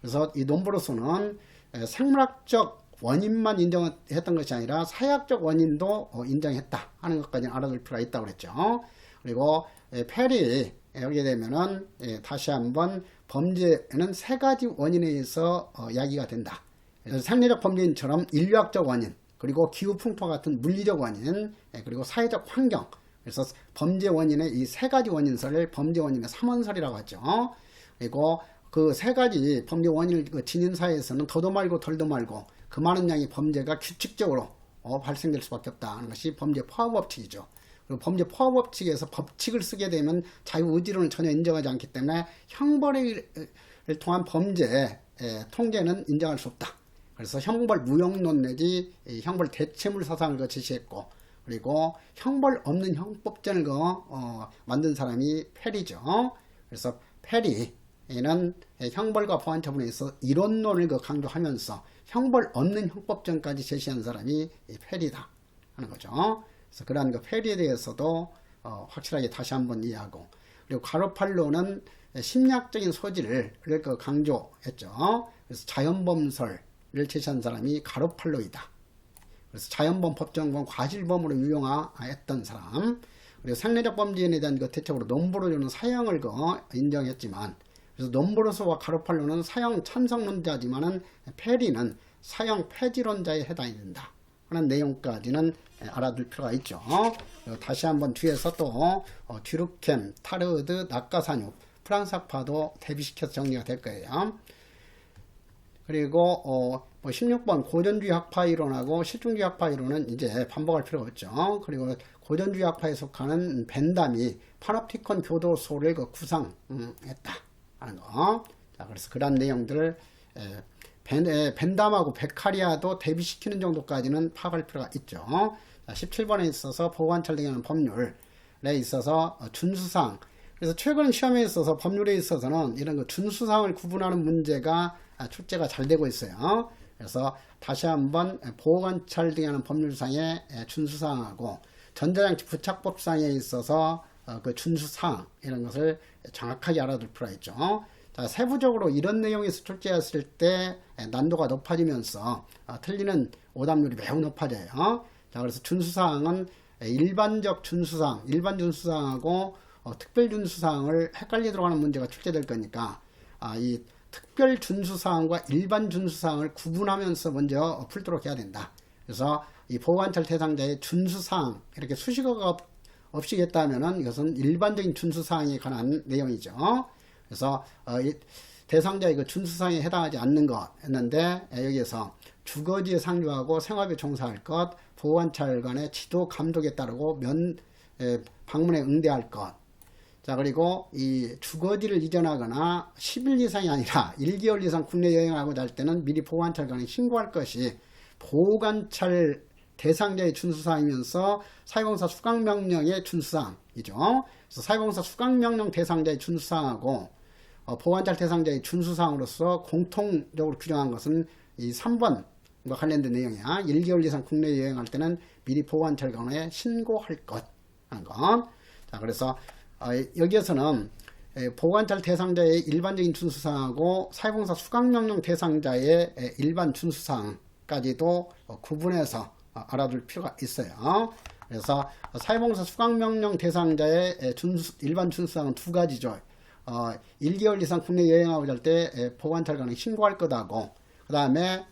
Speaker 1: 그래서 이 놈브로서는 생물학적 원인만 인정했던 것이 아니라 사회학적 원인도 인정했다 하는 것까지 알아둘 필요가 있다고 그랬죠. 그리고 페리 여기에 되면은 다시 한번 범죄는 세 가지 원인에 의해서 야기가 된다. 그래서 상례적 범죄인처럼 인류학적 원인, 그리고 기후 풍토 같은 물리적 원인, 그리고 사회적 환경. 그래서 범죄 원인의 이 세 가지 원인설을 범죄 원인의 3원설이라고 하죠. 그리고 그 세 가지 범죄 원인을 지닌 사회에서는 더도 말고 덜도 말고 그 많은 양의 범죄가 규칙적으로 발생될 수밖에 없다 하는 것이 범죄 포화법칙이죠. 그리고 범죄 포화법칙에서 법칙을 쓰게 되면 자유의지론을 전혀 인정하지 않기 때문에 형벌을 통한 범죄 통계는 인정할 수 없다. 그래서 형벌 무용론 내지 형벌 대체물 사상을 제시했고, 그리고 형벌 없는 형법전을 만든 사람이 페리죠. 그래서 페리는 형벌과 보안처분에 있어 이론론을 강조하면서 형벌 없는 형법전까지 제시한 사람이 페리다 하는 거죠. 그래서 그러한 페리에 대해서도 확실하게 다시 한번 이해하고, 그리고 가로팔로는 심리학적인 소질을 강조했죠. 그래서 자연범설을 제시한 사람이 가로팔로이다. 그래서 자연범 법정범 과실범으로 유용화했던 사람. 그리고 상례적 범죄인에 대한 대체적으로 놈브로조는 사형을 인정했지만, 그래서 놈브로소와 가로팔로는 사형 찬성론자지만은 페리는 사형 폐지론자에 해당이 된다 하는 내용까지는 알아둘 필요가 있죠. 다시 한번 뒤에서 또 듀르켐, 타르드, 낙가사뉴, 프랑스 학파도 대비시켜서 정리가 될 거예요. 그리고 16번 고전주의 학파 이론하고 실증주의 학파 이론은 이제 반복할 필요가 없죠. 그리고 고전주의 학파에 속하는 벤담이 파놉티콘 교도소를 구상했다 하는 거. 자, 그래서 그런 내용들을 벤담하고 베카리아도 대비시키는 정도까지는 파악할 필요가 있죠. 자, 17번에 있어서 보호관찰 등에 관한 법률에 있어서 준수사항. 그래서 최근 시험에 있어서 법률에 있어서는 이런 준수사항을 구분하는 문제가 출제가 잘 되고 있어요. 그래서 다시 한번 보호관찰 등에 관한 법률상의 준수사항하고 전자장치 부착법상에 있어서 그 준수사항 이런 것을 정확하게 알아둘 필요가 있죠. 자, 세부적으로 이런 내용에서 출제했을 때 난도가 높아지면서 틀리는 오답률이 매우 높아져요. 자, 그래서 준수사항은 일반적 준수사항, 일반 준수사항하고 특별 준수사항을 헷갈리도록 하는 문제가 출제될 거니까 이 특별 준수사항과 일반 준수사항을 구분하면서 먼저 풀도록 해야 된다. 그래서 이 보호관찰 대상자의 준수사항 이렇게 수식어가 없이 했다면은 이것은 일반적인 준수사항에 관한 내용이죠. 그래서 대상자의 그 준수사항에 해당하지 않는 것 했는데, 여기에서 주거지에 상주하고 생활에 종사할 것, 보호관찰관의 지도 감독에 따르고 방문에 응대할 것. 자, 그리고 이 주거지를 이전하거나 10일 이상이 아니라 1개월 이상 국내 여행하고자 할 때는 미리 보호관찰관에 신고할 것이 보호관찰 대상자의 준수사항이면서 사회봉사 수강명령의 준수사항이죠. 그래서 사회봉사 수강명령 대상자의 준수사항하고 보호관찰 대상자의 준수사항으로서 공통적으로 규정한 것은 이 3번과 관련된 내용이야. 1개월 이상 국내 여행할 때는 미리 보호관찰관에 신고할 것 하는 것. 자, 그래서 여기에서는 보호관찰 대상자의 일반적인 준수사항하고 사회봉사 수강명령 대상자의 일반 준수사항까지도 구분해서 알아둘 필요가 있어요. 그래서 사회봉사 수강명령 대상자의 일반 준수사항은 두 가지죠. 1개월 이상 국내 여행하고자 할 때 보호관찰관에 신고할 것하고, 그 다음에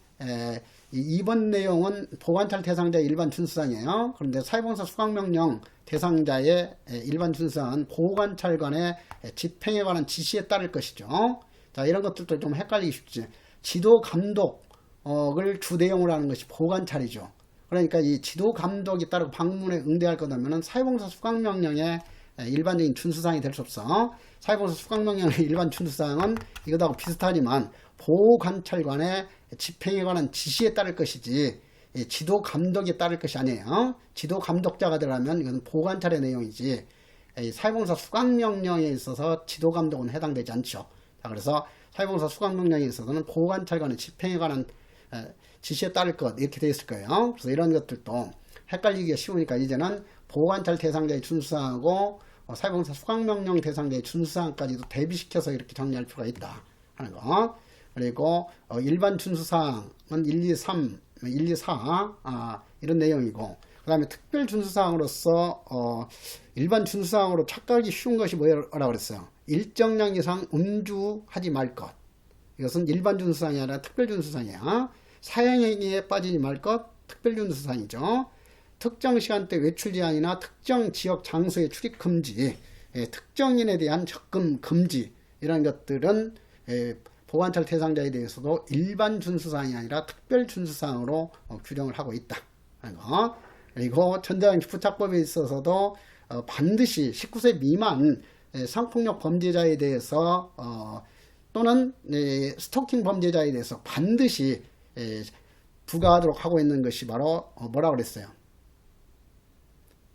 Speaker 1: 2번 내용은 보호관찰 대상자의 일반 준수사항이에요. 그런데 사회봉사 수강명령 대상자의 일반 준수사항은 보호관찰관의 집행에 관한 지시에 따를 것이죠. 자, 이런 것들도 좀 헷갈리기 쉽지. 지도 감독을 주 내용으로 하는 것이 보호관찰이죠. 그러니까 이 지도 감독이 따르고 방문에 응대할 거라면은 사회봉사 수강명령의 일반적인 준수사항이 될 수 없어. 사회봉사 수강명령의 일반 준수사항은 이것하고 비슷하지만 보호관찰관의 집행에 관한 지시에 따를 것이지, 지도 감독이 따를 것이 아니에요. 지도 감독자가 들어가면 이건 보관찰의 내용이지 사회봉사 수강명령에 있어서 지도 감독은 해당되지 않죠. 자, 그래서 사회봉사 수강명령에 있어서는 보관찰관의 집행에 관한 지시에 따를 것 이렇게 되어 있을 거예요. 그래서 이런 것들도 헷갈리기가 쉬우니까 이제는 보관찰 대상자의 준수사항하고 사회봉사 수강명령 대상자의 준수사항까지도 대비시켜서 이렇게 정리할 필요가 있다 하는 거. 그리고 일반 준수사항은 1, 2, 3, 1, 2, 4 이런 내용이고, 그 다음에 특별 준수사항으로서 일반 준수사항으로 착각하기 쉬운 것이 뭐라고 그랬어요? 일정량 이상 음주하지 말 것. 이것은 일반 준수사항이 아니라 특별 준수사항이야. 사행행위에 빠지지 말 것, 특별 준수사항이죠. 특정 시간대 외출 제한이나 특정 지역 장소의 출입 금지, 특정인에 대한 접근 금지 이런 것들은 보관찰 대상자에 대해서도 일반 준수사항이 아니라 특별 준수사항으로 규정을 하고 있다 하는 거. 그리고 전자장치 부착법에 있어서도 반드시 19세 미만 성폭력 범죄자에 대해서 또는 스토킹 범죄자에 대해서 반드시 부과하도록 하고 있는 것이 바로 뭐라고 그랬어요?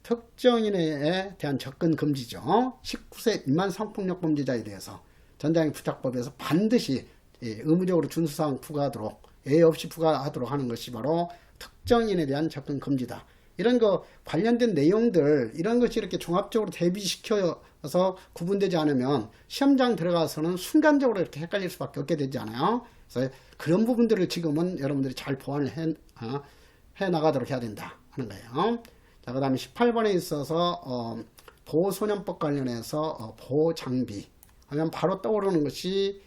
Speaker 1: 특정인에 대한 접근 금지죠. 19세 미만 성폭력 범죄자에 대해서 전자장치 부착법에서 반드시 의무적으로 준수사항 부과하도록 예외 없이 부과하도록 하는 것이 바로 특정인에 대한 접근 금지다. 이런 거 관련된 내용들 이런 것이 이렇게 종합적으로 대비시켜서 구분되지 않으면 시험장 들어가서는 순간적으로 이렇게 헷갈릴 수밖에 없게 되지 않아요. 그래서 그런 부분들을 지금은 여러분들이 잘 보완을 해 나가도록 해야 된다 하는 거예요. 자, 그 다음에 18번에 있어서 보호소년법 관련해서 보호장비 하면 바로 떠오르는 것이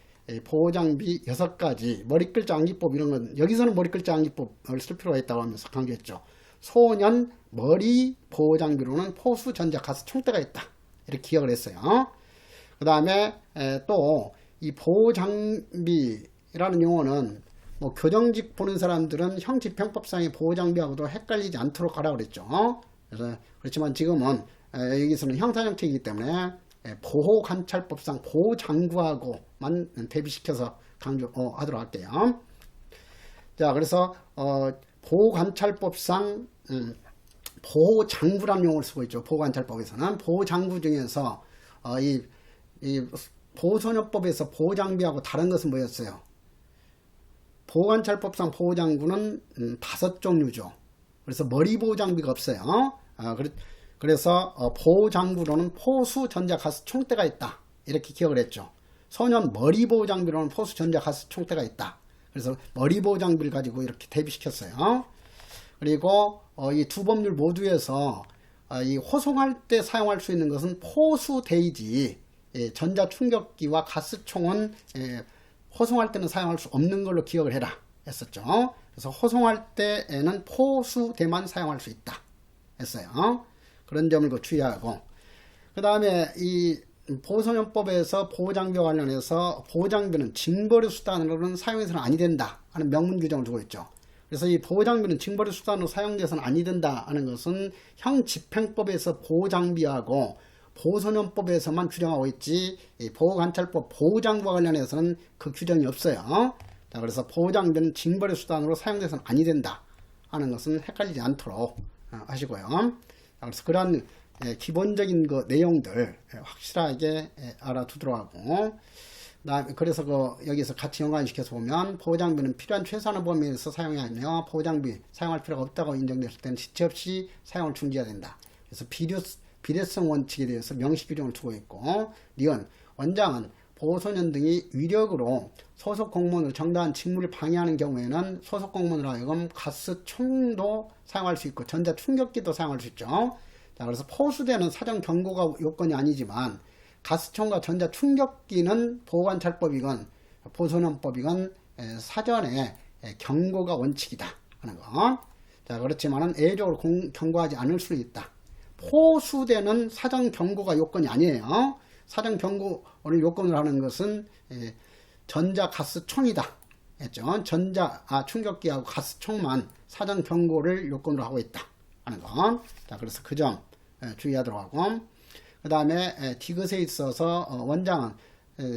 Speaker 1: 보호장비 6가지 머리글자 암기법 이런 건 여기서는 머리글자 암기법을 쓸 필요가 있다고 하면서 강조했죠. 소년 머리 보호장비로는 포수 전자 가스 총대가 있다 이렇게 기억을 했어요. 그 다음에 또 이 보호장비라는 용어는 뭐 교정직 보는 사람들은 형집행법상의 보호장비하고도 헷갈리지 않도록 하라 그랬죠. 그래서 그렇지만 지금은 여기서는 형사정책이기 때문에 보호관찰법상 보호장구하고만 대비시켜서 강조하도록 할게요. 자, 그래서 보호관찰법상 보호장구라는 용어를 쓰고 있죠. 보호관찰법에서는 보호장구 중에서 이 보호소년법에서 보호장비하고 다른 것은 뭐였어요? 보호관찰법상 보호장구는 5종류죠. 그래서 머리보호장비가 없어요. 그래서 보호장구로는 포수 전자가스 총대가 있다 이렇게 기억을 했죠. 소년 머리보호장비로는 포수 전자가스 총대가 있다. 그래서 머리보호장비를 가지고 이렇게 대비시켰어요. 그리고 이 두 법률 모두에서 이 호송할 때 사용할 수 있는 것은 포수대이지 전자충격기와 가스총은 호송할 때는 사용할 수 없는 걸로 기억을 해라 했었죠. 그래서 호송할 때에는 포수대만 사용할 수 있다 했어요. 그런 점을 주의하고, 그 다음에 이 보호소년법에서 보호장비와 관련해서 보호장비는 징벌의 수단으로는 사용해서는 아니 된다 하는 명문 규정을 두고 있죠. 그래서 이 보호장비는 징벌의 수단으로 사용돼서는 아니 된다 하는 것은 형집행법에서 보호장비하고 보호소년법에서만 규정하고 있지 보호관찰법 보호장구와 관련해서는 그 규정이 없어요. 자, 그래서 보호장비는 징벌의 수단으로 사용돼서는 아니 된다 하는 것은 헷갈리지 않도록 하시고요. 자, 그래서 그러한 기본적인 그 내용들 확실하게 알아두도록 하고, 그래서 여기서 같이 연관시켜서 보면 보호장비는 필요한 최소한의 범위에서 사용하며 보호장비 사용할 필요가 없다고 인정됐을 때는 지체 없이 사용을 중지해야 된다. 그래서 비례성 원칙에 대해서 명시 규정을 두고 있고, 니은 원장은 보호소년 등이 위력으로 소속 공무원을 정당한 직무를 방해하는 경우에는 소속 공무원으로 하여금 가스총도 사용할 수 있고 전자충격기도 사용할 수 있죠. 자, 그래서 포수대는 사전 경고가 요건이 아니지만 가스총과 전자충격기는 보호관찰법이건 보호소년법이건 사전에 경고가 원칙이다 하는 거. 자, 그렇지만은 예외적으로 경고하지 않을 수는 있다. 포수대는 사전 경고가 요건이 아니에요. 사전 경고를 요건으로 하는 것은 전자가스총이다 했죠. 충격기하고 가스총만 사전 경고를 요건으로 하고 있다 하는 거. 자, 그래서 그 점 주의하도록 하고, 그 다음에 디귿에 있어서 원장은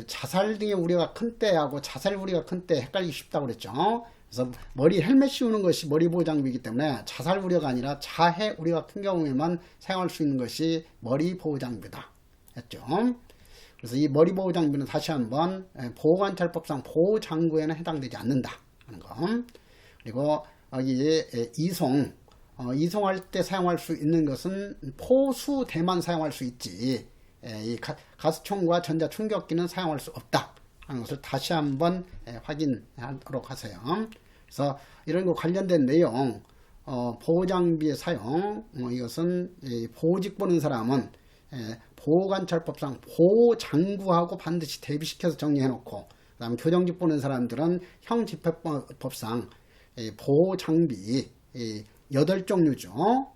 Speaker 1: 자살 등의 우려가 큰 때하고 자살 우려가 큰 때 헷갈리기 쉽다고 그랬죠. 그래서 머리 헬멧 씌우는 것이 머리 보호 장비이기 때문에 자살 우려가 아니라 자해 우려 같은 경우에만 사용할 수 있는 것이 머리 보호 장비다 했죠. 그래서 이 머리 보호 장비는 다시 한번 보호관찰법상 보호 장구에는 해당되지 않는다 하는 거. 그리고 여기 이송할 때 사용할 수 있는 것은 포수대만 사용할 수 있지, 이 가스총과 전자충격기는 사용할 수 없다 하는 것을 다시 한번 확인하도록 하세요. 그래서 이런 거 관련된 내용, 보호장비의 사용, 이것은 보호직 보는 사람은 보호관찰법상 보호장구하고 반드시 대비시켜서 정리해놓고, 그 다음 교정직 보는 사람들은 형집행법상 보호장비 8종류죠.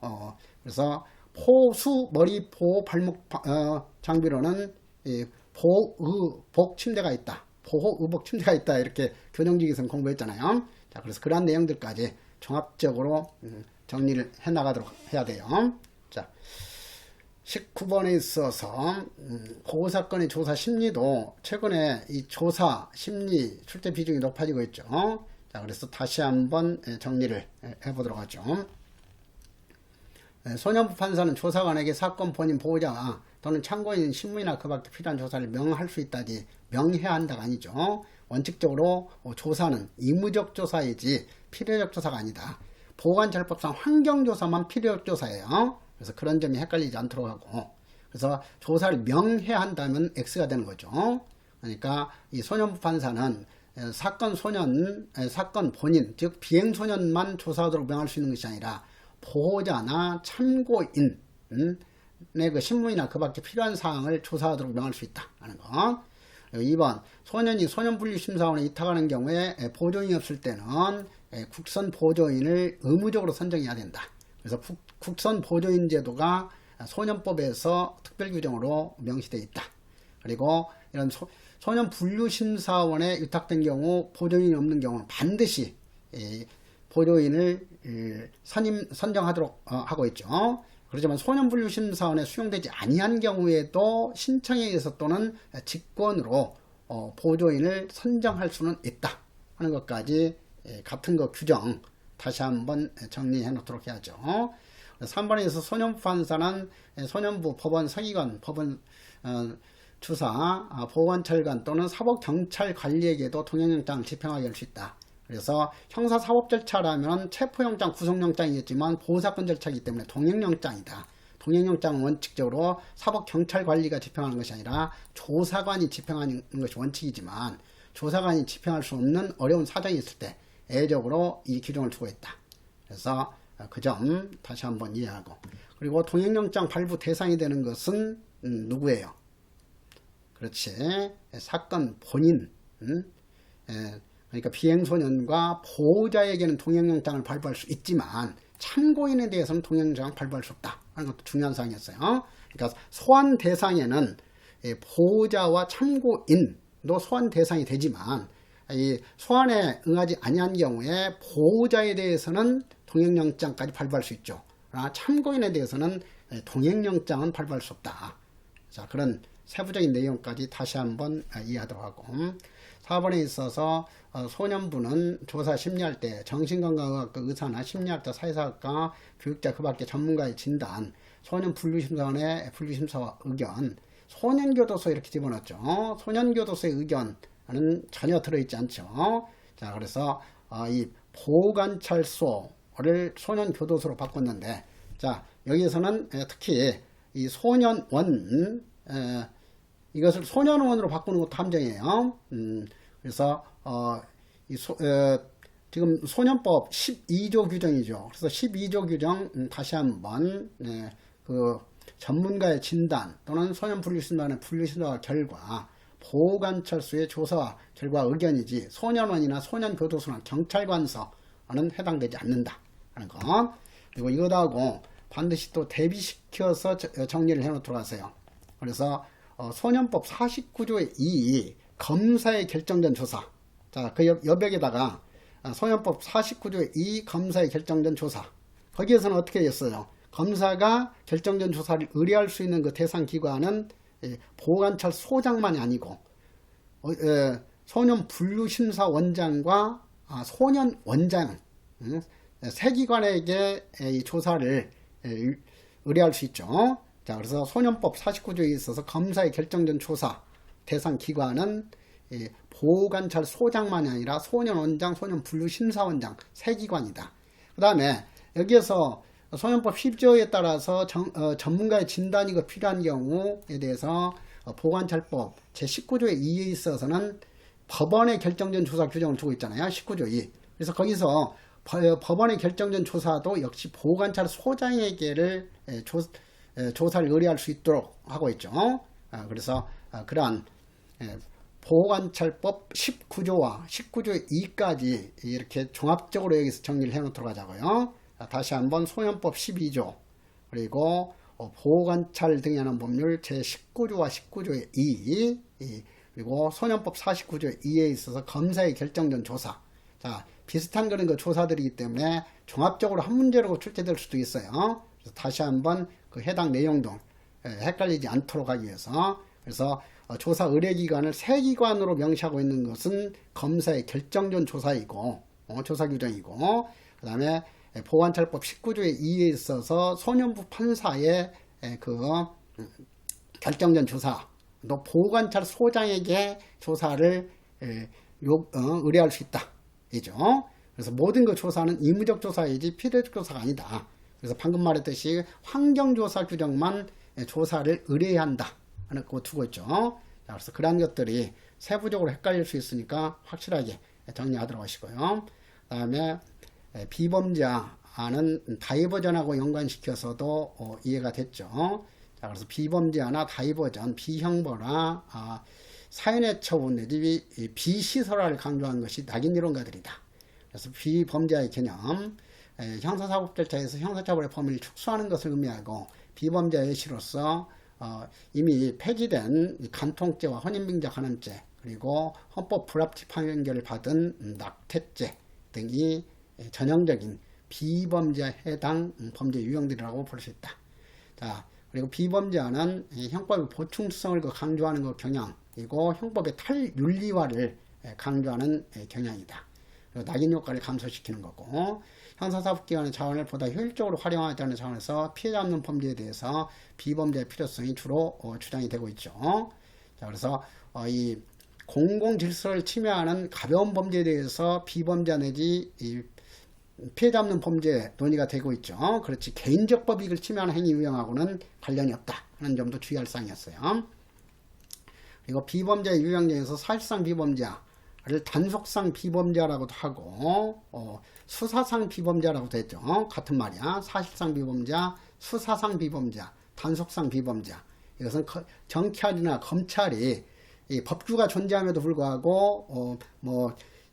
Speaker 1: 그래서 포수, 머리, 보호, 발목 장비로는 보호의복 침대가 있다, 보호의복 침대가 있다, 이렇게 교정직에서는 공부했잖아요. 자, 그래서 그러한 내용들까지 종합적으로 정리를 해 나가도록 해야 돼요. 자, 19번에 있어서 보호사건의 조사 심리도 최근에 이 조사 심리 출제 비중이 높아지고 있죠. 자, 그래서 다시 한번 정리를 해보도록 하죠. 소년부 판사는 조사관에게 사건 본인 보호자 또는 참고인 신문이나 그 밖에 필요한 조사를 명할 수 있다지 명해야 한다가 아니죠. 원칙적으로 조사는 의무적 조사이지 필요적 조사가 아니다. 보호관찰법상 환경조사만 필요적 조사예요. 그래서 그런 점이 헷갈리지 않도록 하고, 그래서 조사를 명해야 한다면 X가 되는 거죠. 그러니까 이 소년부 판사는 사건 본인, 즉 비행소년만 조사하도록 명할 수 있는 것이 아니라 보호자나 참고인의 그 신문이나 그 밖에 필요한 사항을 조사하도록 명할 수 있다 하는 거. 2번, 소년이 소년분류심사원에 위탁하는 경우에 보조인이 없을 때는 국선 보조인을 의무적으로 선정해야 된다. 그래서 국선 보조인 제도가 소년법에서 특별규정으로 명시되어 있다. 그리고 이런 소년분류심사원에 위탁된 경우 보조인이 없는 경우는 반드시 보조인을 선정하도록 하고 있죠. 그렇지만 소년분류심사원에 수용되지 아니한 경우에도 신청에 의해서 또는 직권으로 보조인을 선정할 수는 있다 하는 것까지 같은 거 규정 다시 한번 정리해 놓도록 해야죠. 3번에서 소년부 판사는 소년부 법원 서기관, 법원 주사, 보호관찰관 또는 사법경찰관리에게도 동행영장을 집행하게 할 수 있다. 그래서 형사사법 절차라면 체포영장, 구속영장이겠지만 보호사건 절차이기 때문에 동행영장이다. 동행영장은 원칙적으로 사법경찰관리가 집행하는 것이 아니라 조사관이 집행하는 것이 원칙이지만, 조사관이 집행할 수 없는 어려운 사정이 있을 때 예외적으로 이 규정을 두고 있다. 그래서 그 점 다시 한번 이해하고, 그리고 동행영장 발부 대상이 되는 것은 누구예요? 그렇지, 사건 본인, 그러니까 비행소년과 보호자에게는 동행영장을 발부할 수 있지만 참고인에 대해서는 동행영장을 발부할 수 없다 하는 것도 중요한 사항이었어요. 그러니까 소환 대상에는 보호자와 참고인도 소환 대상이 되지만, 이 소환에 응하지 아니한 경우에 보호자에 대해서는 동행영장까지 발부할 수 있죠. 그러나 참고인에 대해서는 동행영장은 발부할 수 없다. 자, 그런 세부적인 내용까지 다시 한번 이해하도록 하고, 4번에 있어서 소년부는 조사 심리할 때 정신건강의학과 의사나 심리학자, 사회사학과, 교육자 그 밖에 전문가의 진단, 소년 분류심사원의 분류심사 의견, 소년교도소 이렇게 집어넣었죠. 소년교도소의 의견은 전혀 들어있지 않죠. 자, 그래서 이 보호관찰소를 소년교도소로 바꿨는데, 자, 여기에서는 특히 이 소년원, 이것을 소년원으로 바꾸는 것도 함정이에요. 그래서 지금 소년법 12조 규정이죠. 그래서 12조 규정 다시 한번 그 전문가의 진단 또는 소년 분류심사원의 분류심사 결과, 보호관찰소의 조사 결과 의견이지 소년원이나 소년교도소나 경찰관서는 해당되지 않는다 하는 거. 그리고 이거하고 반드시 또 대비시켜서 정리를 해놓도록 하세요. 그래서 소년법 49조의 2 검사의 결정된 조사, 자, 그 여백에다가 소년법 49조의 2 검사의 결정된 조사, 거기에서는 어떻게 했어요? 검사가 결정된 조사를 의뢰할 수 있는 그 대상 기관은 보호관찰소장만이 아니고 소년 분류심사원장과 소년 원장, 세기관에게 이 조사를 의뢰할 수 있죠. 자, 그래서 소년법 49조에 있어서 검사의 결정전 조사 대상 기관은 보호관찰 소장만이 아니라 소년원장, 소년분류심사원장 세기관이다. 그 다음에 여기에서 소년법 10조에 따라서 전문가의 진단이 필요한 경우에 대해서 보호관찰법 제19조의 2에 있어서는 법원의 결정전 조사 규정을 두고 있잖아요. 19조 2. 그래서 거기서 법원의 결정전 조사도 역시 보호관찰 소장에게를 조사를 의뢰할 수 있도록 하고 있죠. 그래서 그러한 보호관찰법 19조와 19조 2까지 이렇게 종합적으로 여기서 정리를 해놓도록 하자고요. 다시 한번 소년법 12조 그리고 보호관찰 등에 관한 법률 제19조와 19조의 2 그리고 소년법 49조 2에 있어서 검사의 결정전 조사. 자, 비슷한 그런 그 조사들이기 때문에 종합적으로 한 문제로 출제될 수도 있어요. 그래서 다시 한번 그 해당 내용도 헷갈리지 않도록 하기 위해서 그래서 조사 의뢰기관을 세 기관으로 명시하고 있는 것은 검사의 결정전 조사이고 조사 규정이고 그 다음에 보호관찰법 19조의 2에 있어서 소년부 판사의 그 결정전 조사 또 보호관찰 소장에게 조사를 의뢰할 수 있다. 이죠. 그래서 모든 그 조사는 의무적 조사이지 필요적 조사가 아니다. 그래서 방금 말했듯이 환경조사 규정만 조사를 의뢰해야 한다. 하는 거 두고 있죠. 자, 그래서 그러한 것들이 세부적으로 헷갈릴 수 있으니까 확실하게 정리하도록 하시고요. 그 다음에 비범죄아는 다이버전하고 연관시켜서도 이해가 됐죠. 자, 그래서 비범죄아나 다이버전, 비형벌화, 사연의 처분 내지 비시설화를 강조한 것이 낙인 이론가들이다. 그래서 비범죄아의 개념, 형사사법 절차에서 형사처벌의 범위를 축소하는 것을 의미하고 비범죄아의 예시로서 이미 폐지된 간통죄와 혼인빙자 간음죄 그리고 헌법 불합치 판결을 받은 낙태죄 등이 전형적인 비범죄에 해당 범죄 유형들이라고 볼 수 있다. 자, 그리고 비범죄는 형법의 보충성을 강조하는 것 경향이고 형법의 탈윤리화를 강조하는 경향이다. 그리고 낙인 효과를 감소시키는 거고 형사사법기관의 자원을 보다 효율적으로 활용하자는 차원에서 피해자 없는 범죄에 대해서 비범죄의 필요성이 주로 주장이 되고 있죠. 자, 그래서 이 공공질서를 침해하는 가벼운 범죄에 대해서 비범죄 내지 피해자 없는 범죄 논의가 되고 있죠. 그렇지 개인적 법익을 침해하는 행위 유형하고는 관련이 없다 하는 점도 주의할 사항이었어요. 그리고 비범죄 유형 중에서 사실상 비범죄를 단속상 비범죄라고도 하고 수사상 비범죄라고도 했죠. 같은 말이야. 사실상 비범죄, 수사상 비범죄, 단속상 비범죄. 이것은 경찰이나 검찰이 이 법규가 존재함에도 불구하고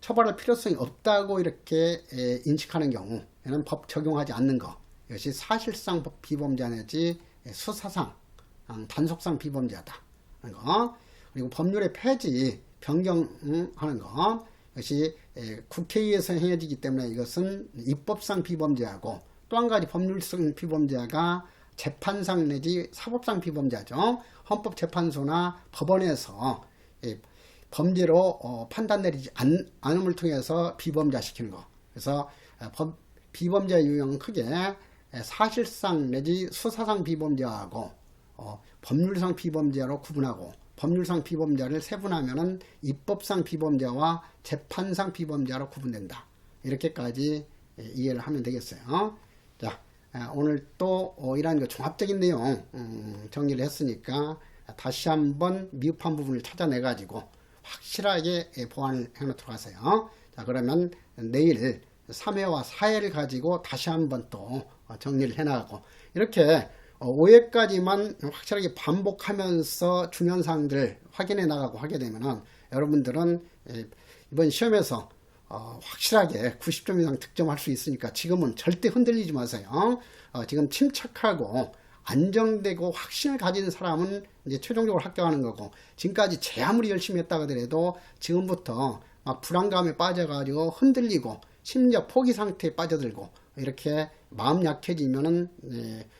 Speaker 1: 처벌할 필요성이 없다고 이렇게 인식하는 경우에는 법 적용하지 않는 것. 이것이 사실상 비범죄 내지 수사상, 단속상 비범죄다 하는 거. 그리고 법률의 폐지, 변경하는 것. 이것이 국회의회에서 행해지기 때문에 이것은 입법상 비범죄하고 또 한 가지 법률상 비범죄가 재판상 내지 사법상 비범죄죠. 헌법재판소나 법원에서 범죄로 판단 내리지 않음을 통해서 비범죄시키는 거. 그래서 비범죄 유형은 크게 사실상 내지 수사상 비범죄하고 법률상 비범죄로 구분하고 법률상 비범죄를 세분하면은 입법상 비범죄와 재판상 비범죄로 구분된다. 이렇게까지 이해를 하면 되겠어요. 자, 오늘 또 이러한 종합적인 내용 정리를 했으니까 다시 한번 미흡한 부분을 찾아내 가지고 확실하게 보완을 해 놓도록 하세요. 자, 그러면 내일 3회와 4회를 가지고 다시 한번 또 정리를 해 나가고 이렇게 5회까지만 확실하게 반복하면서 중요한 사항들 확인해 나가고 하게 되면은 여러분들은 이번 시험에서 확실하게 90점 이상 득점할 수 있으니까 지금은 절대 흔들리지 마세요. 지금 침착하고 안정되고 확신을 가진 사람은 이제 최종적으로 합격하는 거고 지금까지 제 아무리 열심히 했다 하더라도 지금부터 막 불안감에 빠져가지고 흔들리고 심지어 포기 상태에 빠져들고 이렇게 마음 약해지면은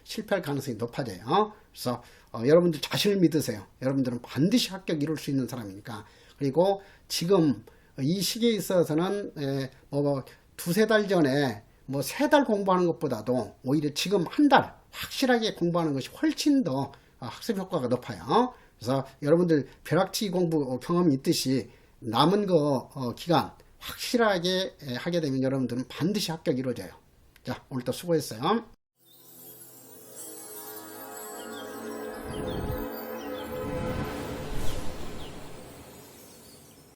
Speaker 1: 실패할 가능성이 높아져요. 그래서 여러분들 자신을 믿으세요. 여러분들은 반드시 합격 이룰 수 있는 사람이니까. 그리고 지금 이 시기에 있어서는 뭐 두세 달 전에 뭐 세 달 공부하는 것보다도 오히려 지금 한 달 확실하게 공부하는 것이 훨씬 더 학습 효과가 높아요. 그래서 여러분들 벼락치기 공부 경험이 있듯이 남은 기간 확실하게 하게 되면 여러분들은 반드시 합격이 이루어져요. 자, 오늘도 수고했어요.